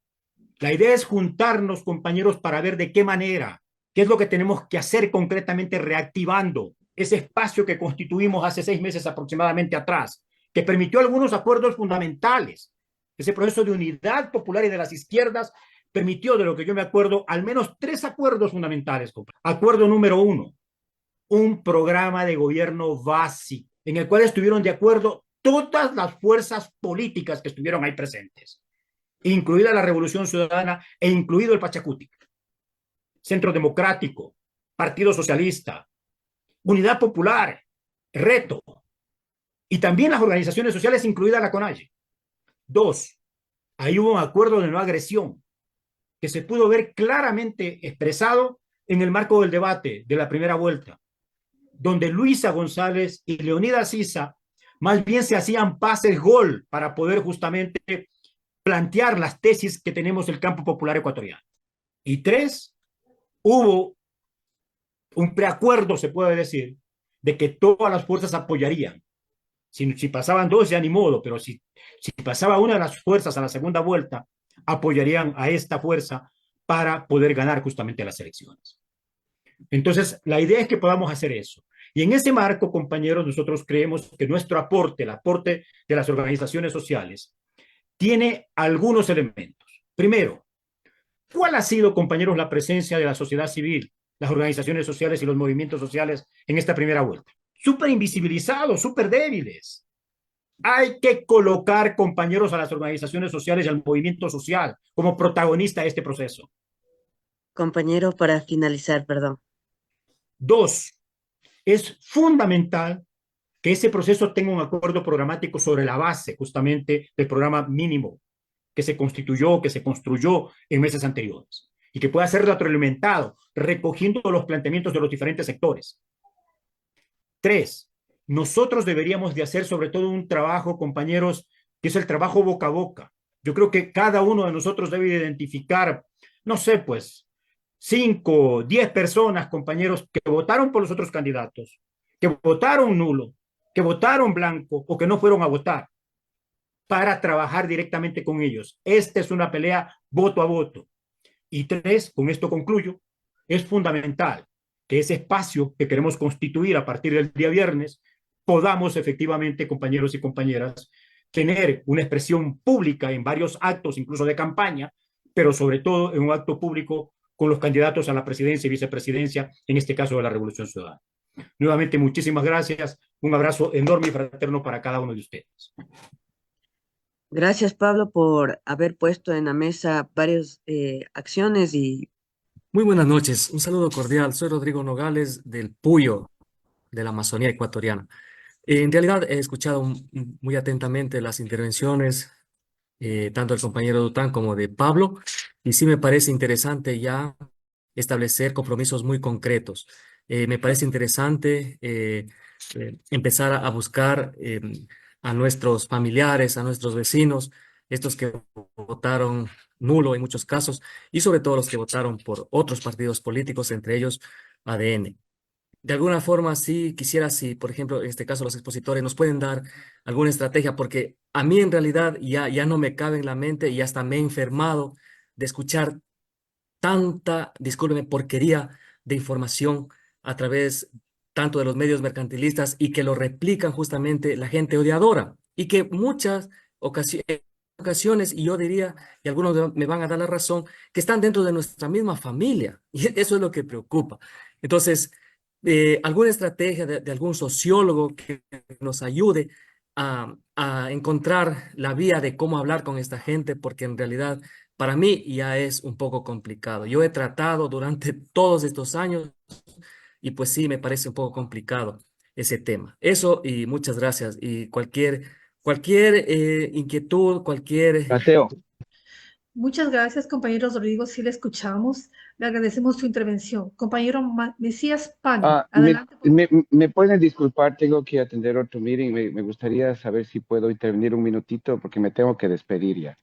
La idea es juntarnos, compañeros, para ver de qué manera, qué es lo que tenemos que hacer concretamente reactivando ese espacio que constituimos hace 6 meses aproximadamente atrás, que permitió algunos acuerdos fundamentales. Ese proceso de unidad popular y de las izquierdas permitió, de lo que yo me acuerdo, al menos 3 acuerdos fundamentales. Acuerdo número 1, un programa de gobierno básico, en el cual estuvieron de acuerdo todas las fuerzas políticas que estuvieron ahí presentes, incluida la Revolución Ciudadana e incluido el Pachacutic, Centro Democrático, Partido Socialista, Unidad Popular, Reto, y también las organizaciones sociales, incluida la CONAIE. 2, ahí hubo un acuerdo de no agresión que se pudo ver claramente expresado en el marco del debate de la primera vuelta, donde Luisa González y Leonidas Issa más bien se hacían pases gol para poder justamente plantear las tesis que tenemos el campo popular ecuatoriano. Y 3, hubo un preacuerdo, se puede decir, de que todas las fuerzas apoyarían. Si pasaban 2, ya ni modo, pero si pasaba una de las fuerzas a la segunda vuelta, apoyarían a esta fuerza para poder ganar justamente las elecciones. Entonces, la idea es que podamos hacer eso. Y en ese marco, compañeros, nosotros creemos que nuestro aporte, el aporte de las organizaciones sociales, tiene algunos elementos. Primero, ¿cuál ha sido, compañeros, la presencia de la sociedad civil, las organizaciones sociales y los movimientos sociales en esta primera vuelta? Súper invisibilizados, súper débiles. Hay que colocar, compañeros, a las organizaciones sociales y al movimiento social como protagonista de este proceso. Compañero, para finalizar, perdón. 2, es fundamental que ese proceso tenga un acuerdo programático sobre la base justamente del programa mínimo que se constituyó, que se construyó en meses anteriores y que pueda ser retroalimentado, recogiendo los planteamientos de los diferentes sectores. 3, nosotros deberíamos de hacer sobre todo un trabajo, compañeros, que es el trabajo boca a boca. Yo creo que cada uno de nosotros debe identificar, no sé, pues, 5, 10 personas, compañeros, que votaron por los otros candidatos, que votaron nulo, que votaron blanco o que no fueron a votar, para trabajar directamente con ellos. Esta es una pelea voto a voto. Y 3, con esto concluyo, es fundamental que ese espacio que queremos constituir a partir del día viernes podamos efectivamente, compañeros y compañeras, tener una expresión pública en varios actos, incluso de campaña, pero sobre todo en un acto público con los candidatos a la presidencia y vicepresidencia, en este caso de la Revolución Ciudadana. Nuevamente, muchísimas gracias. Un abrazo enorme y fraterno para cada uno de ustedes. Gracias, Pablo, por haber puesto en la mesa varias acciones y Muy buenas noches, un saludo cordial. Soy Rodrigo Nogales del Puyo, de la Amazonía ecuatoriana. En realidad he escuchado muy atentamente las intervenciones, tanto del compañero Dután como de Pablo, y sí me parece interesante ya establecer compromisos muy concretos. Me parece interesante empezar a buscar a nuestros familiares, a nuestros vecinos, estos que votaron nulo en muchos casos, y sobre todo los que votaron por otros partidos políticos, entre ellos ADN. De alguna forma, sí quisiera, si, por ejemplo, en este caso los expositores nos pueden dar alguna estrategia, porque a mí en realidad ya no me cabe en la mente y hasta me he enfermado de escuchar tanta, discúlpeme, porquería de información a través tanto de los medios mercantilistas y que lo replican justamente la gente odiadora y que muchas ocasiones, y yo diría, y algunos me van a dar la razón, que están dentro de nuestra misma familia y eso es lo que preocupa. Entonces, alguna estrategia de algún sociólogo que nos ayude a encontrar la vía de cómo hablar con esta gente, porque en realidad para mí ya es un poco complicado. Yo he tratado durante todos estos años y pues sí, me parece un poco complicado ese tema. Eso y muchas gracias. Y cualquier inquietud, cualquier... Mateo, Muchas gracias, compañero Rodrigo. Sí le escuchamos. Le agradecemos su intervención. Compañero Mesías Pani, adelante, por favor. Me pueden disculpar, tengo que atender otro meeting. Me gustaría saber si puedo intervenir un minutito porque me tengo que despedir ya.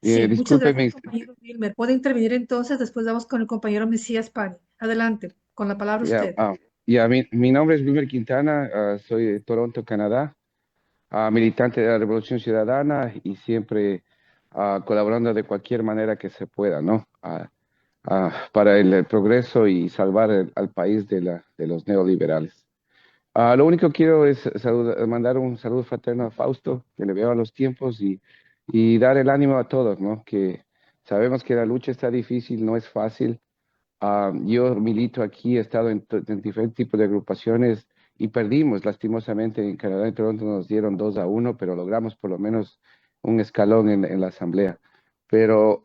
Sí, muchas gracias, Discúlpeme. compañero Wilmer. Puede intervenir entonces, después vamos con el compañero Mesías Pani. Adelante, con la palabra Ya, usted. mi nombre es Wilmer Quintana, soy de Toronto, Canadá, militante de la Revolución Ciudadana y siempre colaborando de cualquier manera que se pueda, ¿no? Para el progreso y salvar al país de los neoliberales. Lo único que quiero es mandar un saludo fraterno a Fausto, que le veo a los tiempos y dar el ánimo a todos, ¿no? Que sabemos que la lucha está difícil, no es fácil. Yo milito aquí, he estado en diferentes tipos de agrupaciones y perdimos, lastimosamente, en Canadá y Toronto nos dieron 2-1, pero logramos por lo menos un escalón en la asamblea. Pero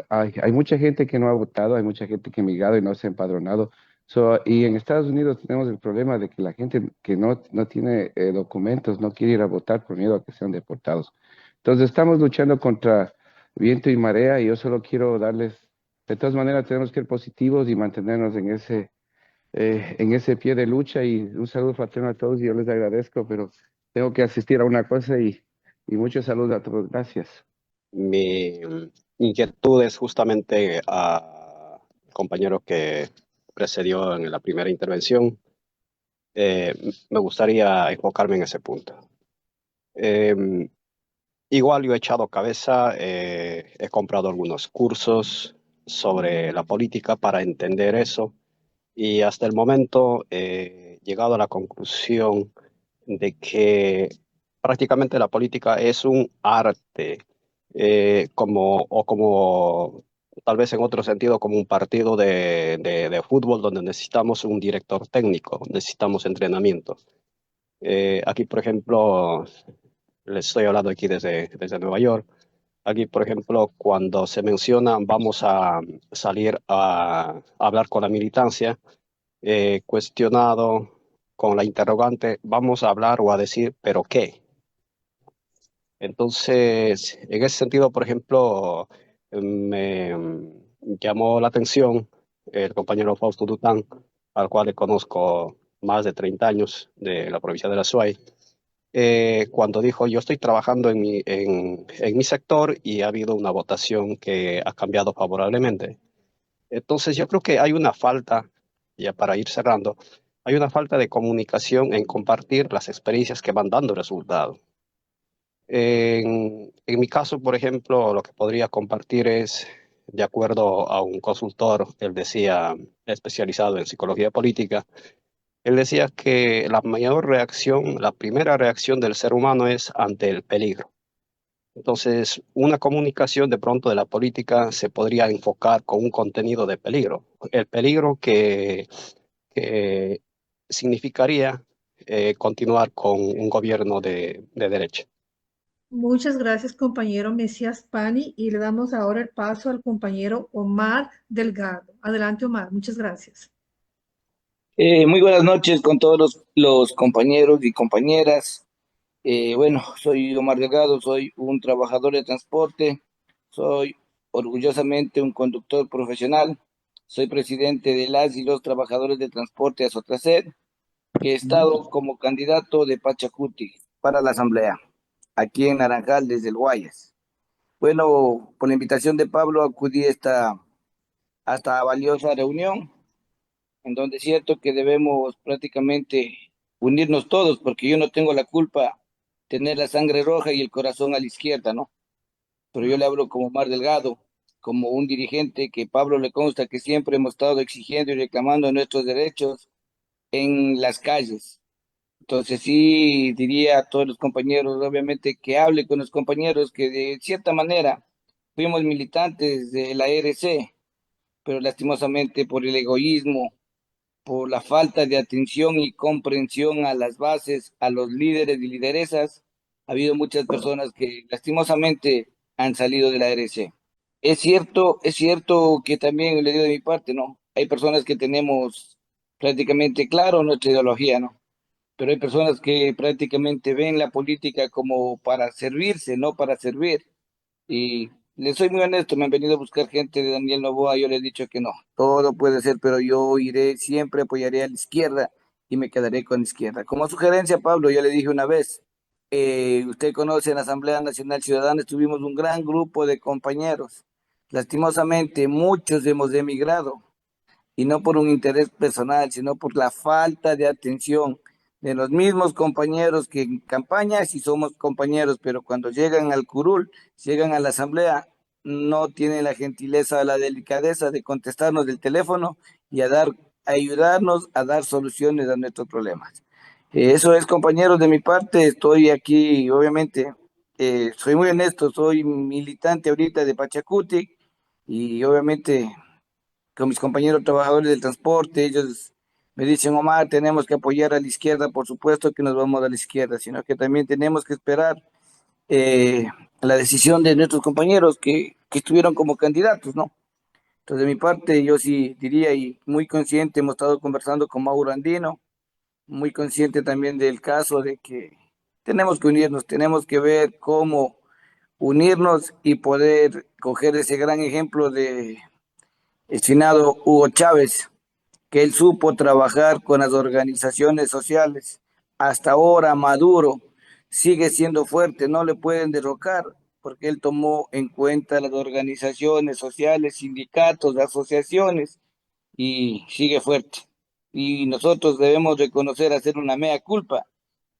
hay mucha gente que no ha votado, hay mucha gente que ha migrado y no se ha empadronado. Y en Estados Unidos tenemos el problema de que la gente que no tiene documentos no quiere ir a votar por miedo a que sean deportados. Entonces estamos luchando contra viento y marea y yo solo quiero darles, de todas maneras tenemos que ser positivos y mantenernos en ese pie de lucha y un saludo fraterno a todos y yo les agradezco, pero tengo que asistir a una cosa y muchos saludos a todos. Gracias. Mi inquietud es justamente al compañero que precedió en la primera intervención. Me gustaría enfocarme en ese punto. Eh, Igual yo he echado cabeza, he comprado algunos cursos sobre la política para entender eso y hasta el momento he llegado a la conclusión de que prácticamente la política es un arte, como tal vez en otro sentido como un partido de fútbol donde necesitamos un director técnico, necesitamos entrenamiento. Aquí, por ejemplo, les estoy hablando aquí desde Nueva York. Aquí, por ejemplo, cuando se menciona vamos a salir a hablar con la militancia, cuestionado con la interrogante, vamos a hablar o a decir, ¿pero qué? Entonces, en ese sentido, por ejemplo, me llamó la atención el compañero Fausto Dután, al cual le conozco más de 30 años de la provincia de la SUAY, cuando dijo, yo estoy trabajando en mi sector y ha habido una votación que ha cambiado favorablemente. Entonces, yo creo que hay una falta, ya para ir cerrando, hay una falta de comunicación en compartir las experiencias que van dando resultados. En mi caso, por ejemplo, lo que podría compartir es, de acuerdo a un consultor, él decía, especializado en psicología política, él decía que la mayor reacción, la primera reacción del ser humano es ante el peligro. Entonces, una comunicación de pronto de la política se podría enfocar con un contenido de peligro. El peligro que significaría continuar con un gobierno de derecha. Muchas gracias, compañero Mesías Pani, y le damos ahora el paso al compañero Omar Delgado. Adelante, Omar. Muchas gracias. Muy buenas noches con todos los compañeros y compañeras. Bueno, soy Omar Delgado, soy un trabajador de transporte, soy orgullosamente un conductor profesional, soy presidente de las y los trabajadores de transporte Asotracet, que he estado como candidato de Pachacuti para la Asamblea, aquí en Naranjal, desde el Guayas. Bueno, por la invitación de Pablo acudí a esta valiosa reunión en donde es cierto que debemos prácticamente unirnos todos, porque yo no tengo la culpa tener la sangre roja y el corazón a la izquierda, ¿no? Pero yo le hablo como Mar Delgado, como un dirigente que Pablo le consta que siempre hemos estado exigiendo y reclamando nuestros derechos en las calles. Entonces sí diría a todos los compañeros, obviamente, que hable con los compañeros que de cierta manera fuimos militantes de la RC, pero lastimosamente por el egoísmo, por la falta de atención y comprensión a las bases, a los líderes y lideresas, ha habido muchas personas que lastimosamente han salido de la RC. Es cierto que también le digo de mi parte, ¿no? Hay personas que tenemos prácticamente claro nuestra ideología, ¿no? Pero hay personas que prácticamente ven la política como para servirse, no para servir. Y Les soy muy honesto, me han venido a buscar gente de Daniel Noboa, yo les he dicho que no, todo puede ser, pero yo iré, siempre apoyaré a la izquierda y me quedaré con la izquierda. Como sugerencia, Pablo, yo le dije una vez, usted conoce en la Asamblea Nacional Ciudadana, tuvimos un gran grupo de compañeros. Lastimosamente, muchos hemos emigrado y no por un interés personal, sino por la falta de atención de los mismos compañeros que en campaña sí somos compañeros, pero cuando llegan al curul, llegan a la asamblea, no tienen la gentileza o la delicadeza de contestarnos del teléfono y a ayudarnos a dar soluciones a nuestros problemas. Eso es, compañeros, de mi parte, estoy aquí, obviamente, soy muy honesto, soy militante ahorita de Pachacuti y obviamente con mis compañeros trabajadores del transporte, ellos me dicen, Omar, tenemos que apoyar a la izquierda, por supuesto que nos vamos a la izquierda, sino que también tenemos que esperar eh, la decisión de nuestros compañeros que estuvieron como candidatos, ¿no? Entonces, de mi parte, yo sí diría, y muy consciente, hemos estado conversando con Mauro Andino, muy consciente también del caso de que tenemos que unirnos, tenemos que ver cómo unirnos y poder coger ese gran ejemplo de el finado Hugo Chávez, que él supo trabajar con las organizaciones sociales. Hasta ahora Maduro sigue siendo fuerte, no le pueden derrocar, porque él tomó en cuenta las organizaciones sociales, sindicatos, asociaciones, y sigue fuerte. Y nosotros debemos reconocer, hacer una mea culpa.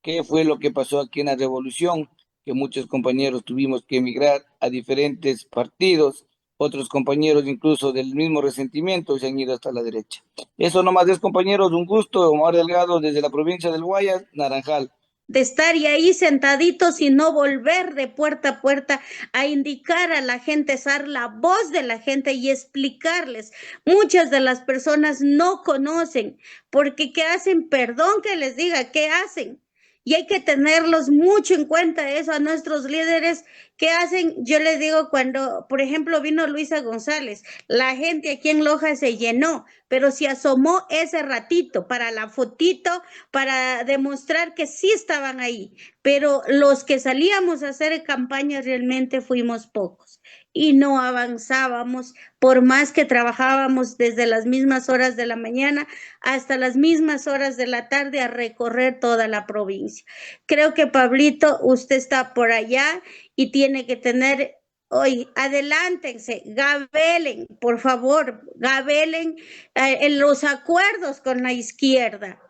¿Qué fue lo que pasó aquí en la revolución? Que muchos compañeros tuvimos que emigrar a diferentes partidos, otros compañeros incluso del mismo resentimiento se han ido hasta la derecha. Eso nomás es, compañeros, un gusto. Omar Delgado desde la provincia del Guayas, Naranjal. De estar y ahí sentaditos y no volver de puerta a puerta a indicar a la gente, ser la voz de la gente y explicarles. Muchas de las personas no conocen, porque ¿qué hacen? Perdón que les diga, ¿qué hacen? Y hay que tenerlos mucho en cuenta eso a nuestros líderes. ¿Qué hacen? Yo les digo cuando, por ejemplo, vino Luisa González, la gente aquí en Loja se llenó, pero se asomó ese ratito para la fotito, para demostrar que sí estaban ahí, pero los que salíamos a hacer campaña realmente fuimos pocos y no avanzábamos, por más que trabajábamos desde las mismas horas de la mañana hasta las mismas horas de la tarde a recorrer toda la provincia. Creo que Pablito, usted está por allá y tiene que tener hoy, adelántense, gabelen, por favor, gabelen en los acuerdos con la izquierda.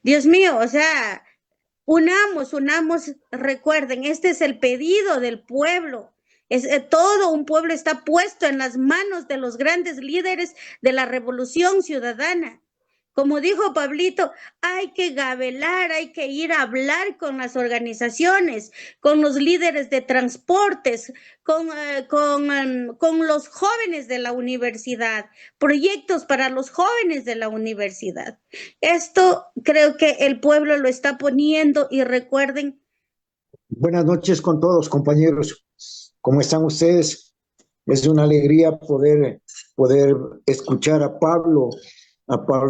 Dios mío, o sea, unamos, recuerden, este es el pedido del pueblo. Todo un pueblo está puesto en las manos de los grandes líderes de la revolución ciudadana. Como dijo Pablito, hay que gabelar, hay que ir a hablar con las organizaciones, con los líderes de transportes, con los jóvenes de la universidad, proyectos para los jóvenes de la universidad. Esto creo que el pueblo lo está poniendo y recuerden. Buenas noches con todos, compañeros. ¿Cómo están ustedes? Es una alegría poder escuchar a Pablo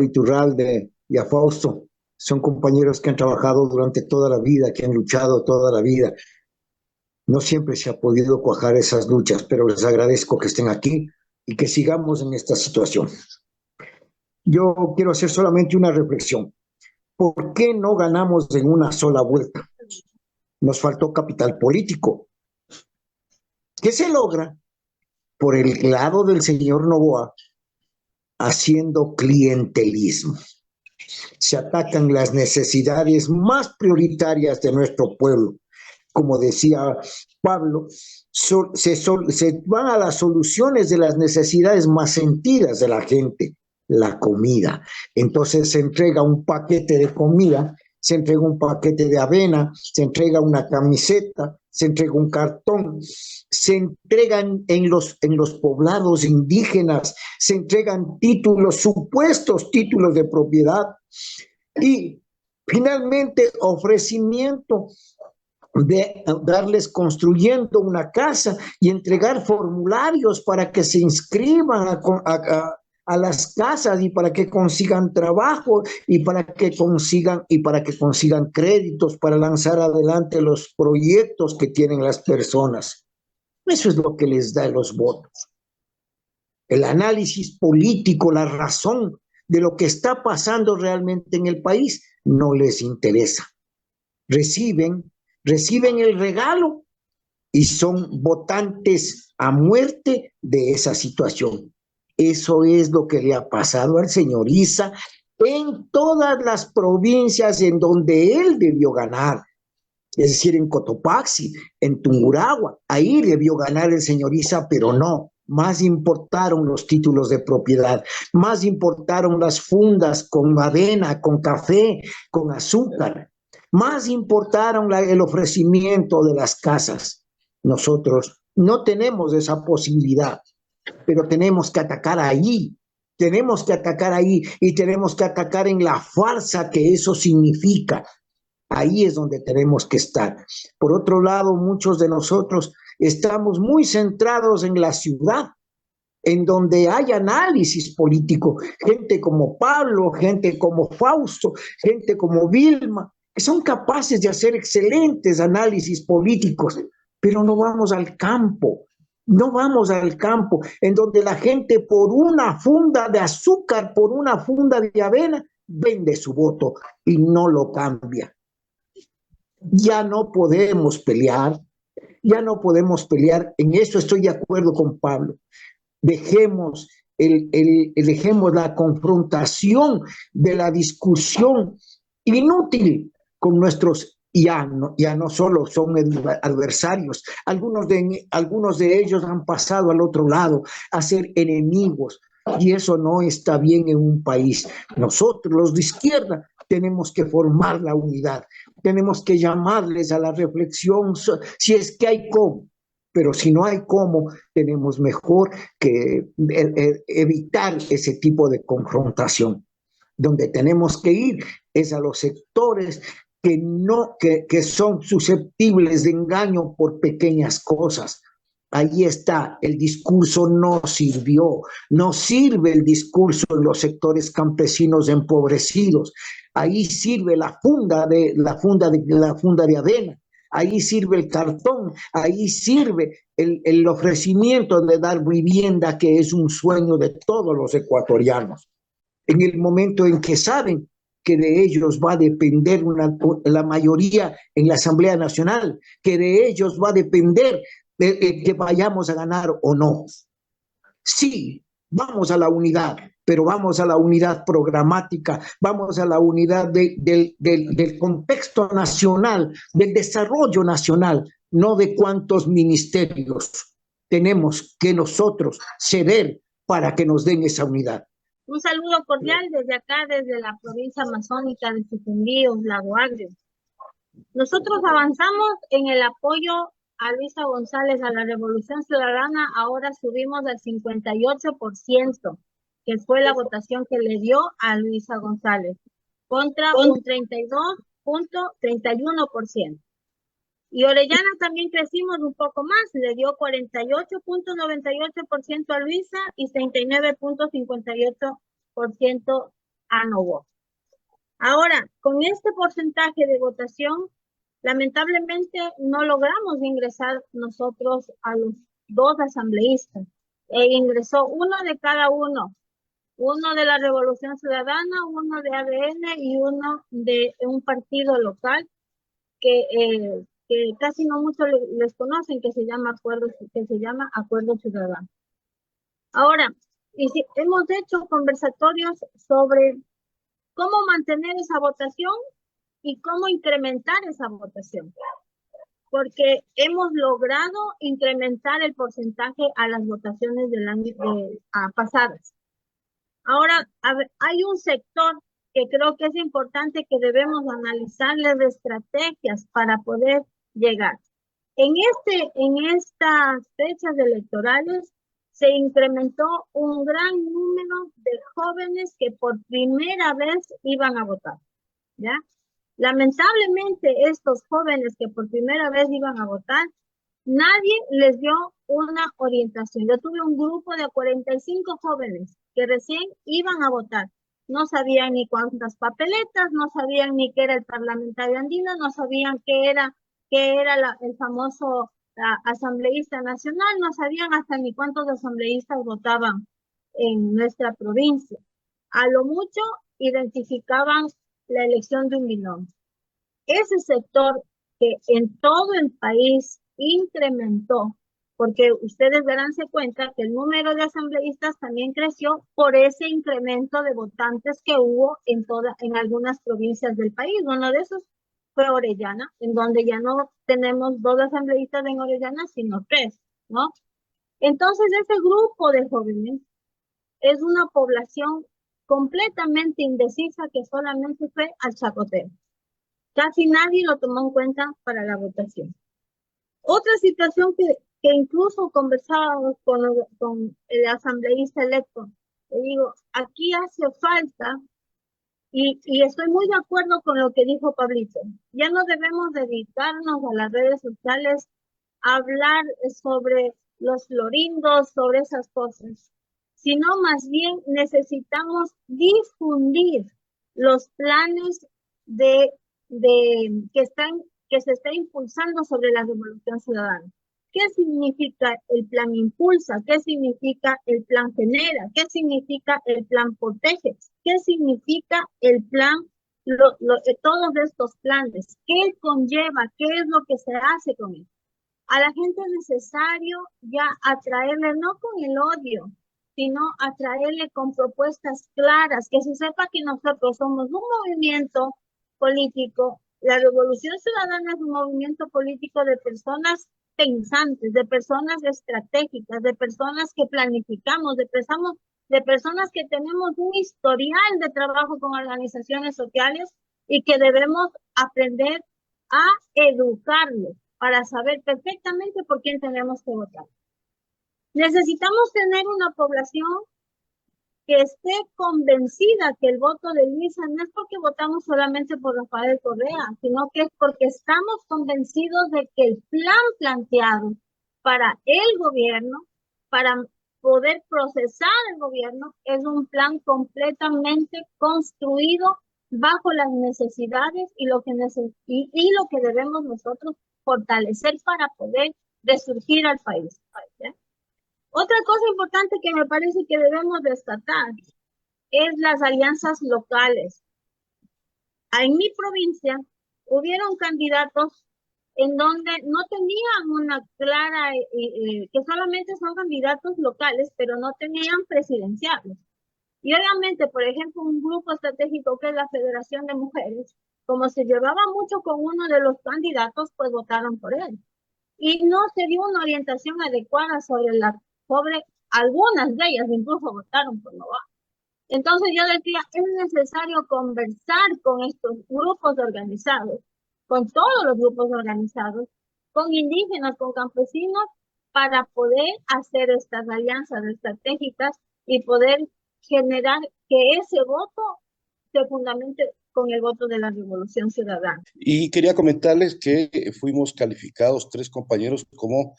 Iturralde y a Fausto. Son compañeros que han trabajado durante toda la vida, que han luchado toda la vida. No siempre se ha podido cuajar esas luchas, pero les agradezco que estén aquí y que sigamos en esta situación. Yo quiero hacer solamente una reflexión. ¿Por qué no ganamos en una sola vuelta? Nos faltó capital político. ¿Qué se logra? Por el lado del señor Noboa, haciendo clientelismo. Se atacan las necesidades más prioritarias de nuestro pueblo. Como decía Pablo, se van a las soluciones de las necesidades más sentidas de la gente, la comida. Entonces se entrega un paquete de comida, se entrega un paquete de avena, se entrega una camiseta, se entrega un cartón, se entregan en los poblados indígenas, se entregan títulos, supuestos títulos de propiedad y finalmente ofrecimiento de darles construyendo una casa y entregar formularios para que se inscriban a las casas y para que consigan trabajo y para que consigan créditos para lanzar adelante los proyectos que tienen las personas. Eso es lo que les da los votos. El análisis político, la razón de lo que está pasando realmente en el país, no les interesa. Reciben el regalo y son votantes a muerte de esa situación. Eso es lo que le ha pasado al señor Issa en todas las provincias en donde él debió ganar. Es decir, en Cotopaxi, en Tungurahua, ahí debió ganar el señor Issa, pero no. Más importaron los títulos de propiedad, más importaron las fundas con avena, con café, con azúcar, más importaron el ofrecimiento de las casas. Nosotros no tenemos esa posibilidad, pero tenemos que atacar ahí. Tenemos que atacar ahí y tenemos que atacar en la farsa que eso significa. Ahí es donde tenemos que estar. Por otro lado, muchos de nosotros estamos muy centrados en la ciudad, en donde hay análisis político, gente como Pablo, gente como Fausto, gente como Vilma, que son capaces de hacer excelentes análisis políticos, pero no vamos al campo. No vamos al campo, en donde la gente por una funda de azúcar, por una funda de avena, vende su voto y no lo cambia. Ya no podemos pelear, en eso estoy de acuerdo con Pablo. Dejemos la confrontación de la discusión inútil con nuestros, ya no solo son adversarios, algunos de ellos han pasado al otro lado a ser enemigos, y eso no está bien en un país. Nosotros, los de izquierda, tenemos que formar la unidad, tenemos que llamarles a la reflexión, si es que hay cómo, pero si no hay cómo, tenemos mejor que evitar ese tipo de confrontación. Donde tenemos que ir es a los sectores que son susceptibles de engaño por pequeñas cosas. Ahí está, el discurso no sirvió, no sirve el discurso en los sectores campesinos empobrecidos. Ahí sirve la funda de avena, ahí sirve el cartón, ahí sirve el ofrecimiento de dar vivienda, que es un sueño de todos los ecuatorianos. En el momento en que saben que de ellos va a depender la mayoría en la Asamblea Nacional, que de ellos va a depender de que vayamos a ganar o no. Sí, vamos a la unidad, pero vamos a la unidad programática, vamos a la unidad del contexto nacional, del desarrollo nacional, no de cuántos ministerios tenemos que nosotros ceder para que nos den esa unidad. Un saludo cordial desde acá, desde la provincia amazónica de Sucumbíos, Lago Agrio. Nosotros avanzamos en el apoyo a Luisa González, a la Revolución Ciudadana. Ahora subimos al 58%, que fue la votación que le dio a Luisa González, contra un 32.31%. Y Orellana también crecimos un poco más, le dio 48.98% a Luisa y 39.58% a Novoa. Ahora, con este porcentaje de votación, lamentablemente no logramos ingresar nosotros a los dos asambleístas. Ingresó uno de cada uno de la Revolución Ciudadana, uno de ADN y uno de un partido local que casi no muchos les conocen, que se llama Acuerdo Ciudadano. Ahora, hemos hecho conversatorios sobre cómo mantener esa votación y cómo incrementar esa votación, porque hemos logrado incrementar el porcentaje a las votaciones del año pasadas. Ahora, hay un sector que creo que es importante que debemos analizarles de estrategias para poder llegar. En estas fechas electorales se incrementó un gran número de jóvenes que por primera vez iban a votar, ¿ya? Lamentablemente, estos jóvenes que por primera vez iban a votar, nadie les dio una orientación. Yo tuve un grupo de 45 jóvenes que recién iban a votar. No sabían ni cuántas papeletas, no sabían ni qué era el parlamentario andino, no sabían qué era el famoso asambleísta nacional, no sabían hasta ni cuántos asambleístas votaban en nuestra provincia. A lo mucho identificaban la elección de un binomio. Ese sector que en todo el país incrementó, porque ustedes daránse cuenta que el número de asambleístas también creció por ese incremento de votantes que hubo en algunas provincias del país. Uno de esos fue Orellana, en donde ya no tenemos 2 asambleístas en Orellana, sino 3, ¿no? Entonces, ese grupo de jóvenes es una población completamente indecisa que solamente fue al chacoteo. Casi nadie lo tomó en cuenta para la votación. Otra situación que incluso conversábamos con el asambleísta electo, le digo, aquí hace falta, y estoy muy de acuerdo con lo que dijo Pablito, ya no debemos dedicarnos a las redes sociales a hablar sobre los florindos, sobre esas cosas, sino más bien necesitamos difundir los planes que se está impulsando sobre la revolución ciudadana. ¿Qué significa el plan Impulsa? ¿Qué significa el plan Genera? ¿Qué significa el plan Protege? ¿Qué significa el plan, todos estos planes? ¿Qué conlleva? ¿Qué es lo que se hace con él? A la gente es necesario ya atraerle, no con el odio, sino atraerle con propuestas claras, que se sepa que nosotros somos un movimiento político. La Revolución Ciudadana es un movimiento político de personas pensantes, de personas estratégicas, de personas que planificamos, de personas que tenemos un historial de trabajo con organizaciones sociales y que debemos aprender a educarlos para saber perfectamente por quién tenemos que votar. Necesitamos tener una población que esté convencida que el voto de Luisa no es porque votamos solamente por Rafael Correa, sino que es porque estamos convencidos de que el plan planteado para el gobierno, para poder procesar el gobierno, es un plan completamente construido bajo las necesidades y lo que debemos nosotros fortalecer para poder resurgir al país. ¿Ya? Otra cosa importante que me parece que debemos destacar es las alianzas locales. En mi provincia hubieron candidatos en donde no tenían una clara, que solamente son candidatos locales, pero no tenían presidenciales. Y obviamente, por ejemplo, un grupo estratégico que es la Federación de Mujeres, como se llevaba mucho con uno de los candidatos, pues votaron por él. Y no se dio una orientación adecuada sobre algunas de ellas, incluso votaron por Nova. Entonces yo decía, es necesario conversar con estos grupos organizados, con todos los grupos organizados, con indígenas, con campesinos, para poder hacer estas alianzas estratégicas y poder generar que ese voto se fundamente con el voto de la Revolución Ciudadana. Y quería comentarles que fuimos calificados 3 compañeros como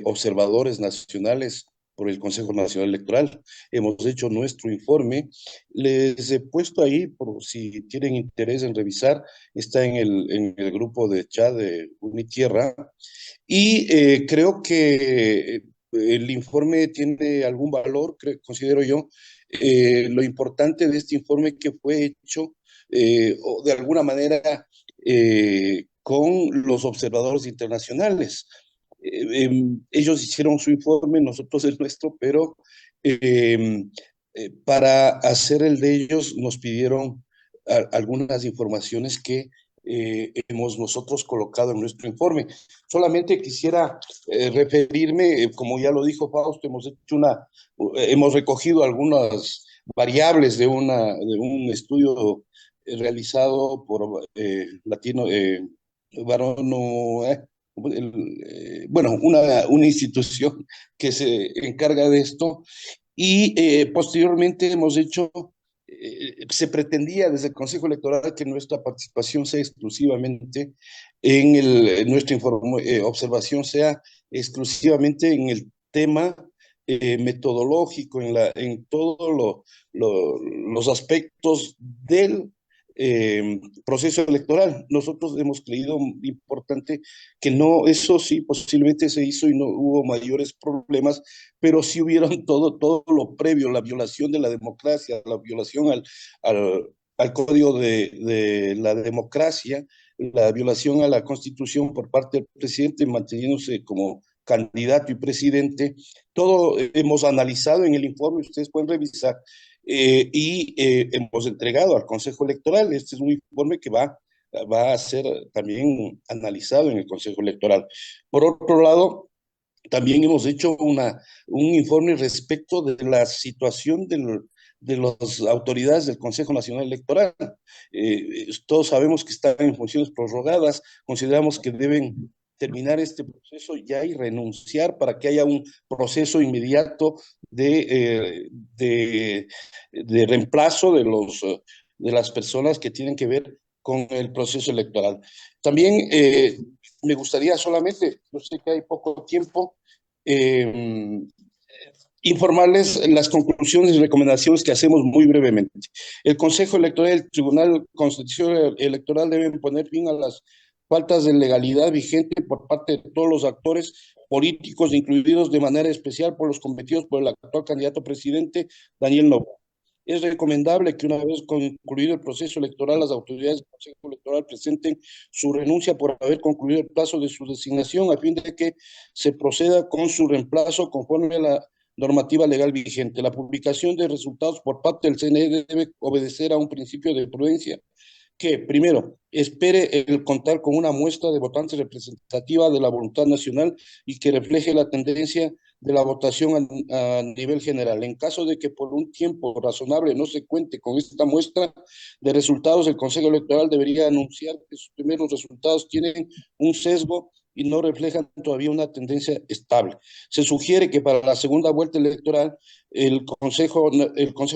observadores nacionales por el Consejo Nacional Electoral. Hemos hecho nuestro informe. Les he puesto ahí, por si tienen interés en revisar, está en el grupo de chat de Unitierra. Y creo que el informe tiene algún valor, considero yo. Lo importante de este informe que fue hecho o de alguna manera con los observadores internacionales. Ellos hicieron su informe, nosotros el nuestro, pero para hacer el de ellos nos pidieron algunas informaciones que hemos nosotros colocado en nuestro informe. Solamente quisiera referirme, como ya lo dijo Fausto, hemos recogido algunas variables de un estudio realizado por una institución que se encarga de esto, y posteriormente hemos hecho, se pretendía desde el Consejo Electoral que nuestra participación sea exclusivamente nuestra observación sea exclusivamente en el tema metodológico, en todos los aspectos del proceso electoral. Nosotros hemos creído importante que no, eso sí, posiblemente se hizo y no hubo mayores problemas, pero sí hubieron todo lo previo, la violación de la democracia, la violación al código de la democracia, la violación a la Constitución por parte del presidente, manteniéndose como candidato y presidente. Todo hemos analizado en el informe, ustedes pueden revisar, hemos entregado al Consejo Electoral. Este es un informe que va a ser también analizado en el Consejo Electoral. Por otro lado, también hemos hecho un informe respecto de la situación de las autoridades del Consejo Nacional Electoral. Todos sabemos que están en funciones prorrogadas, consideramos que deben terminar este proceso ya y renunciar para que haya un proceso inmediato de reemplazo de las personas que tienen que ver con el proceso electoral. También me gustaría solamente, yo sé que hay poco tiempo, informarles las conclusiones y recomendaciones que hacemos muy brevemente. El Consejo Electoral y el Tribunal Constitucional Electoral deben poner fin a las faltas de legalidad vigente por parte de todos los actores políticos, incluidos de manera especial por los cometidos por el actual candidato presidente Daniel Noboa. Es recomendable que una vez concluido el proceso electoral, las autoridades del Consejo Electoral presenten su renuncia por haber concluido el plazo de su designación a fin de que se proceda con su reemplazo conforme a la normativa legal vigente. La publicación de resultados por parte del CNE debe obedecer a un principio de prudencia que, primero, espere el contar con una muestra de votantes representativa de la voluntad nacional y que refleje la tendencia de la votación a nivel general. En caso de que por un tiempo razonable no se cuente con esta muestra de resultados, el Consejo Electoral debería anunciar que sus primeros resultados tienen un sesgo y no reflejan todavía una tendencia estable. Se sugiere que para la segunda vuelta electoral el Consejo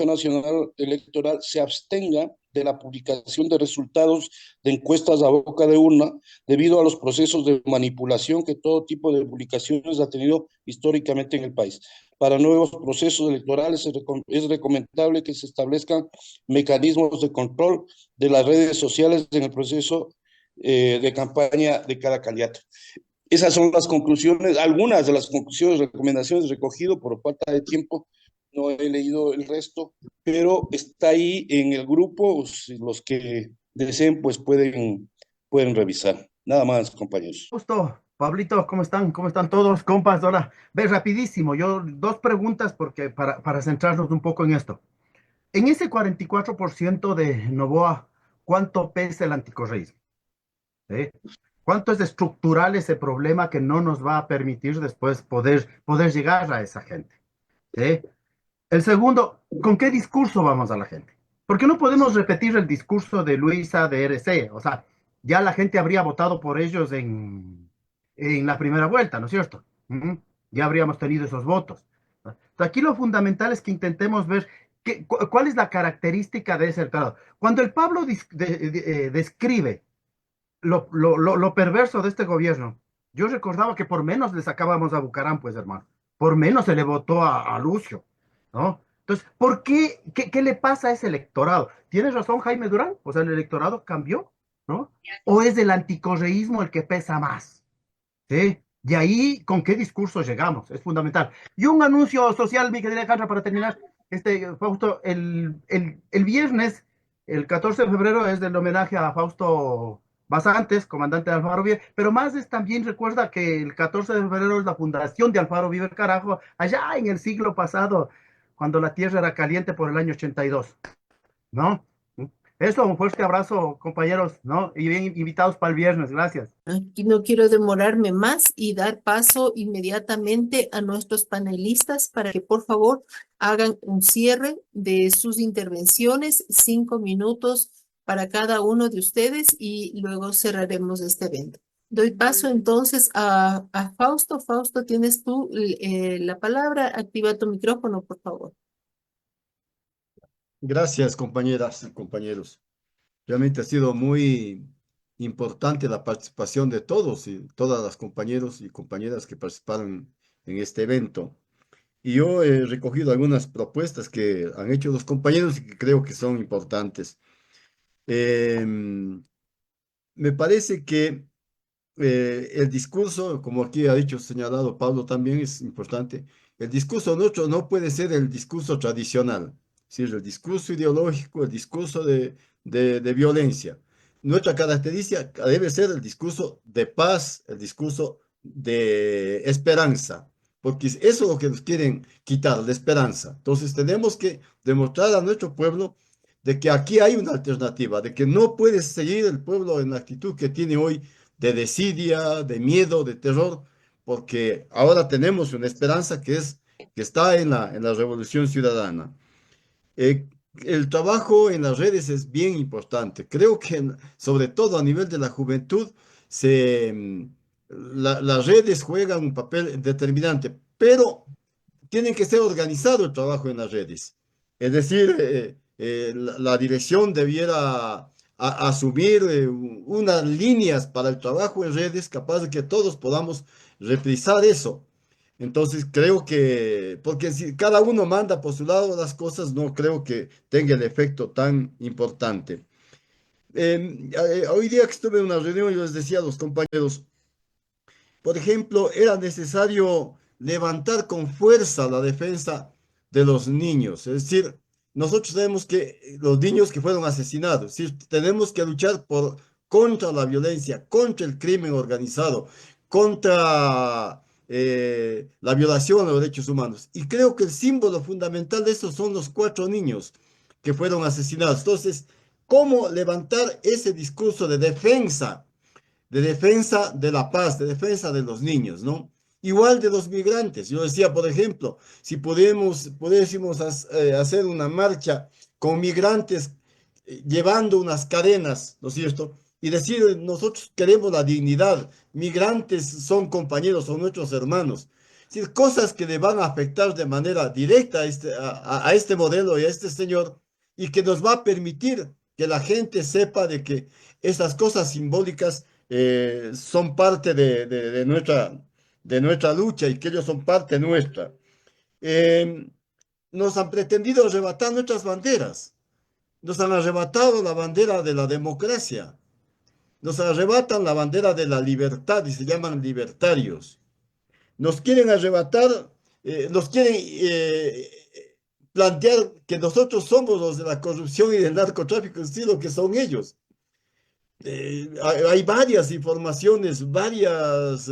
Nacional Electoral se abstenga de la publicación de resultados de encuestas a boca de urna debido a los procesos de manipulación que todo tipo de publicaciones ha tenido históricamente en el país. Para nuevos procesos electorales es recomendable que se establezcan mecanismos de control de las redes sociales en el proceso de campaña de cada candidato. Esas son las conclusiones, algunas de las conclusiones, recomendaciones recogido por falta de tiempo. No he leído el resto, pero está ahí en el grupo. Los que deseen, pues pueden revisar. Nada más, compañeros. Justo, Pablito, ¿cómo están? ¿Cómo están todos, compas? Ahora, ve rapidísimo, yo dos preguntas porque para centrarnos un poco en esto. En ese 44% de Noboa, ¿cuánto pesa el anticorreísmo? ¿Sí? ¿Cuánto es estructural ese problema que no nos va a permitir después poder llegar a esa gente? ¿Sí? El segundo, ¿con qué discurso vamos a la gente? Porque no podemos repetir el discurso de Luisa de RC, o sea, ya la gente habría votado por ellos en la primera vuelta, ¿no es cierto? Ya habríamos tenido esos votos. Entonces, aquí lo fundamental es que intentemos ver cuál es la característica de ese electorado. Cuando el Pablo describe lo perverso de este gobierno, yo recordaba que por menos le sacábamos a Bucaram, pues hermano, por menos se le votó a Lucio, ¿no? Entonces, ¿por qué? ¿Qué le pasa a ese electorado? ¿Tienes razón Jaime Durán? O sea, el electorado cambió, ¿no? ¿O es el anticorreísmo el que pesa más? ¿Sí? Y ahí, ¿con qué discurso llegamos? Es fundamental. Y un anuncio social, mi querida Alejandra, para terminar, Fausto, el viernes, el 14 de febrero, es del homenaje a Fausto Basantes, comandante de Alfaro Viver, pero más es también, recuerda que el 14 de febrero es la fundación de Alfaro Viver, carajo, allá en el siglo pasado, cuando la tierra era caliente por el año 82, ¿no? Eso, un fuerte abrazo, compañeros, ¿no? Y bien invitados para el viernes, gracias. Aquí no quiero demorarme más y dar paso inmediatamente a nuestros panelistas para que por favor hagan un cierre de sus intervenciones, 5 minutos para cada uno de ustedes y luego cerraremos este evento. Doy paso entonces a Fausto. Fausto, tienes tú la palabra. Activa tu micrófono, por favor. Gracias, compañeras y compañeros. Realmente ha sido muy importante la participación de todos y todas las compañeros y compañeras que participaron en este evento. Y yo he recogido algunas propuestas que han hecho los compañeros y que creo que son importantes. Me parece que el discurso, como aquí ha dicho, señalado Pablo también, es importante. El discurso nuestro no puede ser el discurso tradicional, es decir, el discurso ideológico, el discurso de violencia. Nuestra característica debe ser el discurso de paz, el discurso de esperanza, porque eso es lo que nos quieren quitar, la esperanza. Entonces tenemos que demostrar a nuestro pueblo de que aquí hay una alternativa, de que no puede seguir el pueblo en la actitud que tiene hoy de desidia, de miedo, de terror, porque ahora tenemos una esperanza que está en la revolución ciudadana. Eh, el trabajo en las redes es bien importante. Creo que, sobre todo a nivel de la juventud, las redes juegan un papel determinante, pero tiene que ser organizado el trabajo en las redes. Es decir, la dirección debiera asumir unas líneas para el trabajo en redes, capaz de que todos podamos reprisar eso. Entonces creo que, porque si cada uno manda por su lado las cosas, no creo que tenga el efecto tan importante. Hoy día que estuve en una reunión, yo les decía a los compañeros, por ejemplo, era necesario levantar con fuerza la defensa de los niños. Es decir, nosotros tenemos que, los niños que fueron asesinados, es decir, tenemos que luchar contra la violencia, contra el crimen organizado, contra la violación a los derechos humanos. Y creo que el símbolo fundamental de eso son los 4 niños que fueron asesinados. Entonces, ¿cómo levantar ese discurso de defensa de la paz, de defensa de los niños, ¿no? Igual de los migrantes. Yo decía, por ejemplo, si pudiésemos hacer una marcha con migrantes llevando unas cadenas, ¿no es cierto? Y decir, nosotros queremos la dignidad, migrantes son compañeros, son nuestros hermanos. Es decir, cosas que le van a afectar de manera directa a este modelo y a este señor, y que nos va a permitir que la gente sepa de que esas cosas simbólicas son parte de nuestra lucha y que ellos son parte nuestra. Eh, Nos han pretendido arrebatar nuestras banderas. Nos han arrebatado la bandera de la democracia. Nos arrebatan la bandera de la libertad y se llaman libertarios. Nos quieren arrebatar, nos quieren plantear que nosotros somos los de la corrupción y del narcotráfico, es decir, lo que son ellos. Hay varias informaciones, varias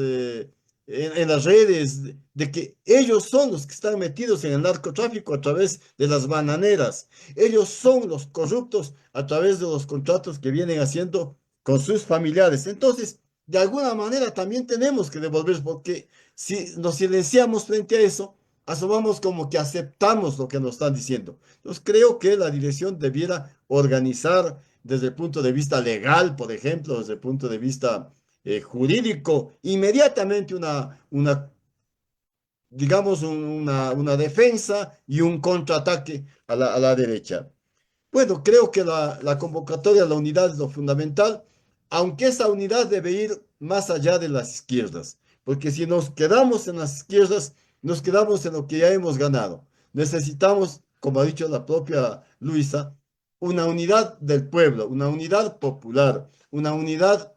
en las redes, de que ellos son los que están metidos en el narcotráfico a través de las bananeras. Ellos son los corruptos a través de los contratos que vienen haciendo con sus familiares. Entonces, de alguna manera también tenemos que devolver, porque si nos silenciamos frente a eso, asomamos como que aceptamos lo que nos están diciendo. Entonces, creo que la dirección debiera organizar desde el punto de vista legal, por ejemplo, desde el punto de vista jurídico, inmediatamente digamos, una defensa y un contraataque a la derecha. Bueno, creo que la convocatoria a la unidad es lo fundamental, aunque esa unidad debe ir más allá de las izquierdas, porque si nos quedamos en las izquierdas, nos quedamos en lo que ya hemos ganado. Necesitamos, como ha dicho la propia Luisa, una unidad del pueblo, una unidad popular, una unidad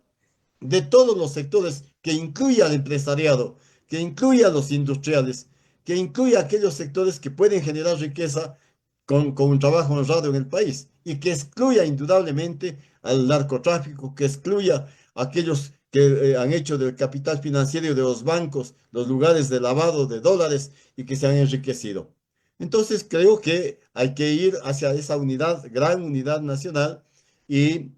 de todos los sectores que incluya al empresariado, que incluya a los industriales, que incluya a aquellos sectores que pueden generar riqueza con un trabajo honrado en el país y que excluya indudablemente al narcotráfico, que excluya a aquellos que han hecho del capital financiero y de los bancos los lugares de lavado de dólares y que se han enriquecido. Entonces creo que hay que ir hacia esa unidad, gran unidad nacional, y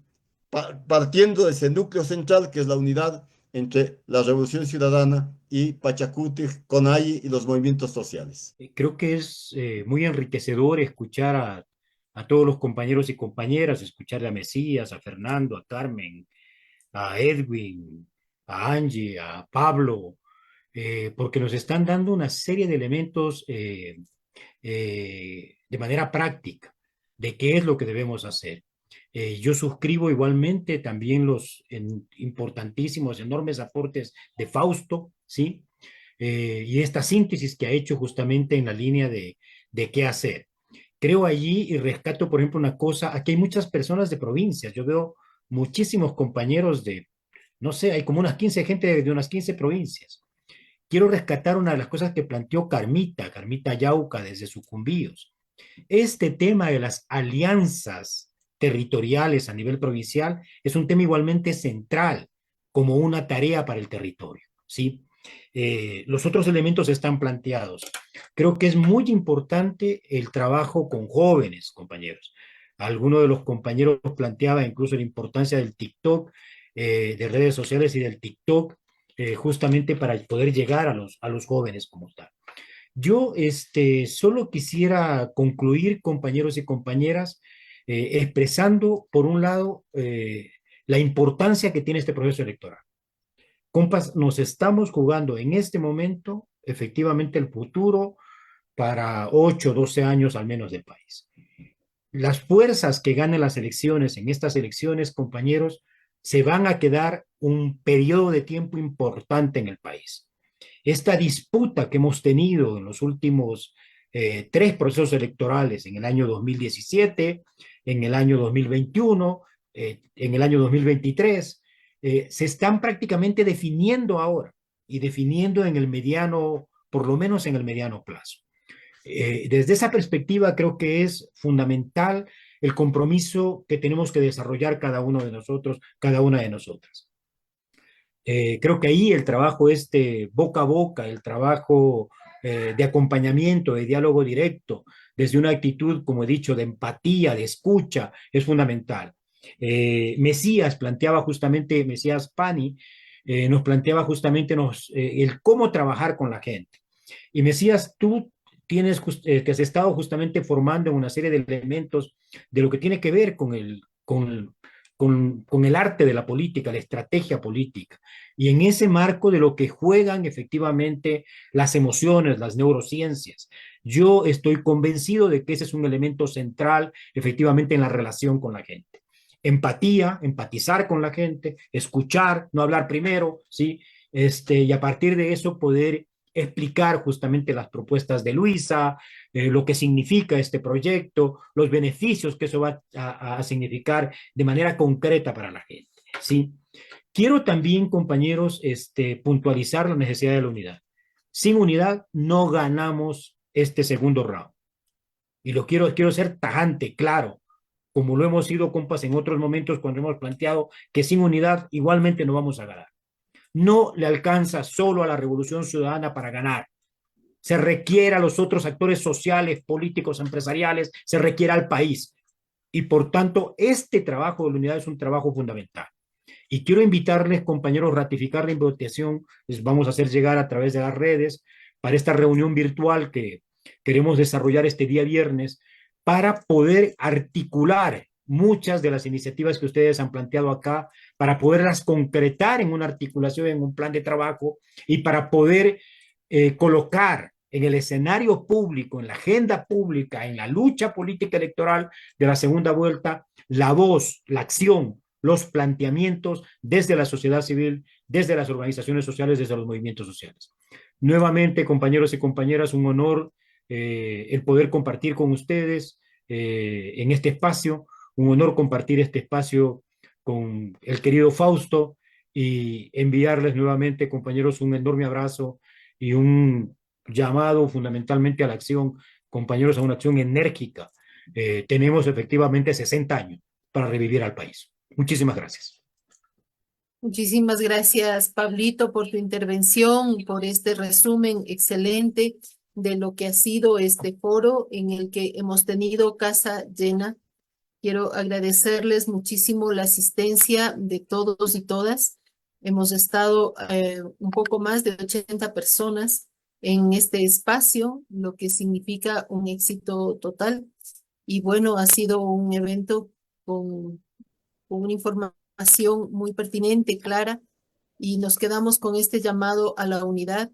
partiendo de ese núcleo central que es la unidad entre la Revolución Ciudadana y Pachacuti, CONAIE y los movimientos sociales. Creo que es muy enriquecedor escuchar a todos los compañeros y compañeras, escuchar a Mesías, a Fernando, a Carmen, a Edwin, a Angie, a Pablo, porque nos están dando una serie de elementos de manera práctica de qué es lo que debemos hacer. Yo suscribo igualmente también los importantísimos, enormes aportes de Fausto, ¿sí? Y esta síntesis que ha hecho justamente en la línea de qué hacer. creo allí y rescato, por ejemplo, una cosa, aquí hay muchas personas de provincias, yo veo muchísimos compañeros de, no sé, hay como unas 15 gente de unas 15 provincias. Quiero rescatar una de las cosas que planteó Carmita Yauca desde Sucumbíos. Este tema de las alianzas territoriales a nivel provincial es un tema igualmente central como una tarea para el territorio, ¿sí? Los otros elementos están planteados. Creo que es muy importante el trabajo con jóvenes, compañeros. Alguno de los compañeros planteaba incluso la importancia del TikTok, de redes sociales y del TikTok, justamente para poder llegar a los jóvenes como tal. Yo solo quisiera concluir, compañeros y compañeras, expresando, por un lado, la importancia que tiene este proceso electoral. Compas, nos estamos jugando en este momento, efectivamente, el futuro para 8 o 12 años al menos del país. Las fuerzas que ganen las elecciones, en estas elecciones, compañeros, se van a quedar un periodo de tiempo importante en el país. Esta disputa que hemos tenido en los últimos 3 procesos electorales, en el año 2017, en el año 2021, en el año 2023, se están prácticamente definiendo ahora y definiendo en el mediano, por lo menos en el mediano plazo. Desde esa perspectiva creo que es fundamental el compromiso que tenemos que desarrollar cada uno de nosotros, cada una de nosotras. Creo que ahí el trabajo boca a boca, el trabajo de acompañamiento, de diálogo directo, desde una actitud, como he dicho, de empatía, de escucha, es fundamental. Mesías Pani, nos planteaba justamente el cómo trabajar con la gente. Y Mesías, tú te has estado justamente formando en una serie de elementos de lo que tiene que ver con el arte de la política, la estrategia política, y en ese marco de lo que juegan efectivamente las emociones, las neurociencias. Yo estoy convencido de que ese es un elemento central efectivamente en la relación con la gente. Empatía, empatizar con la gente, escuchar, no hablar primero, ¿sí? Y a partir de eso poder explicar justamente las propuestas de Luisa, lo que significa este proyecto, los beneficios que eso va a significar de manera concreta para la gente, ¿sí? Quiero también, compañeros, puntualizar la necesidad de la unidad. Sin unidad no ganamos este segundo round. Y quiero ser tajante, claro, como lo hemos sido, compas, en otros momentos cuando hemos planteado que sin unidad igualmente no vamos a ganar. No le alcanza solo a la Revolución Ciudadana para ganar. Se requiere a los otros actores sociales, políticos, empresariales, se requiere al país. Y por tanto, este trabajo de la unidad es un trabajo fundamental. Y quiero invitarles, compañeros, a ratificar la invitación, les vamos a hacer llegar a través de las redes, para esta reunión virtual que queremos desarrollar este día viernes, para poder articular muchas de las iniciativas que ustedes han planteado acá, para poderlas concretar en una articulación, en un plan de trabajo, y para poder colocar en el escenario público, en la agenda pública, en la lucha política electoral de la segunda vuelta, la voz, la acción, los planteamientos desde la sociedad civil, desde las organizaciones sociales, desde los movimientos sociales. Nuevamente, compañeros y compañeras, un honor el poder compartir con ustedes en este espacio, un honor compartir este espacio con el querido Fausto y enviarles nuevamente, compañeros, un enorme abrazo y un llamado fundamentalmente a la acción, compañeros, a una acción enérgica. Tenemos efectivamente 60 años para revivir al país. Muchísimas gracias. Muchísimas gracias, Pablito, por tu intervención, por este resumen excelente de lo que ha sido este foro en el que hemos tenido casa llena. Quiero agradecerles muchísimo la asistencia de todos y todas. Hemos estado un poco más de 80 personas en este espacio, lo que significa un éxito total. Y bueno, ha sido un evento con una información muy pertinente, clara, y nos quedamos con este llamado a la unidad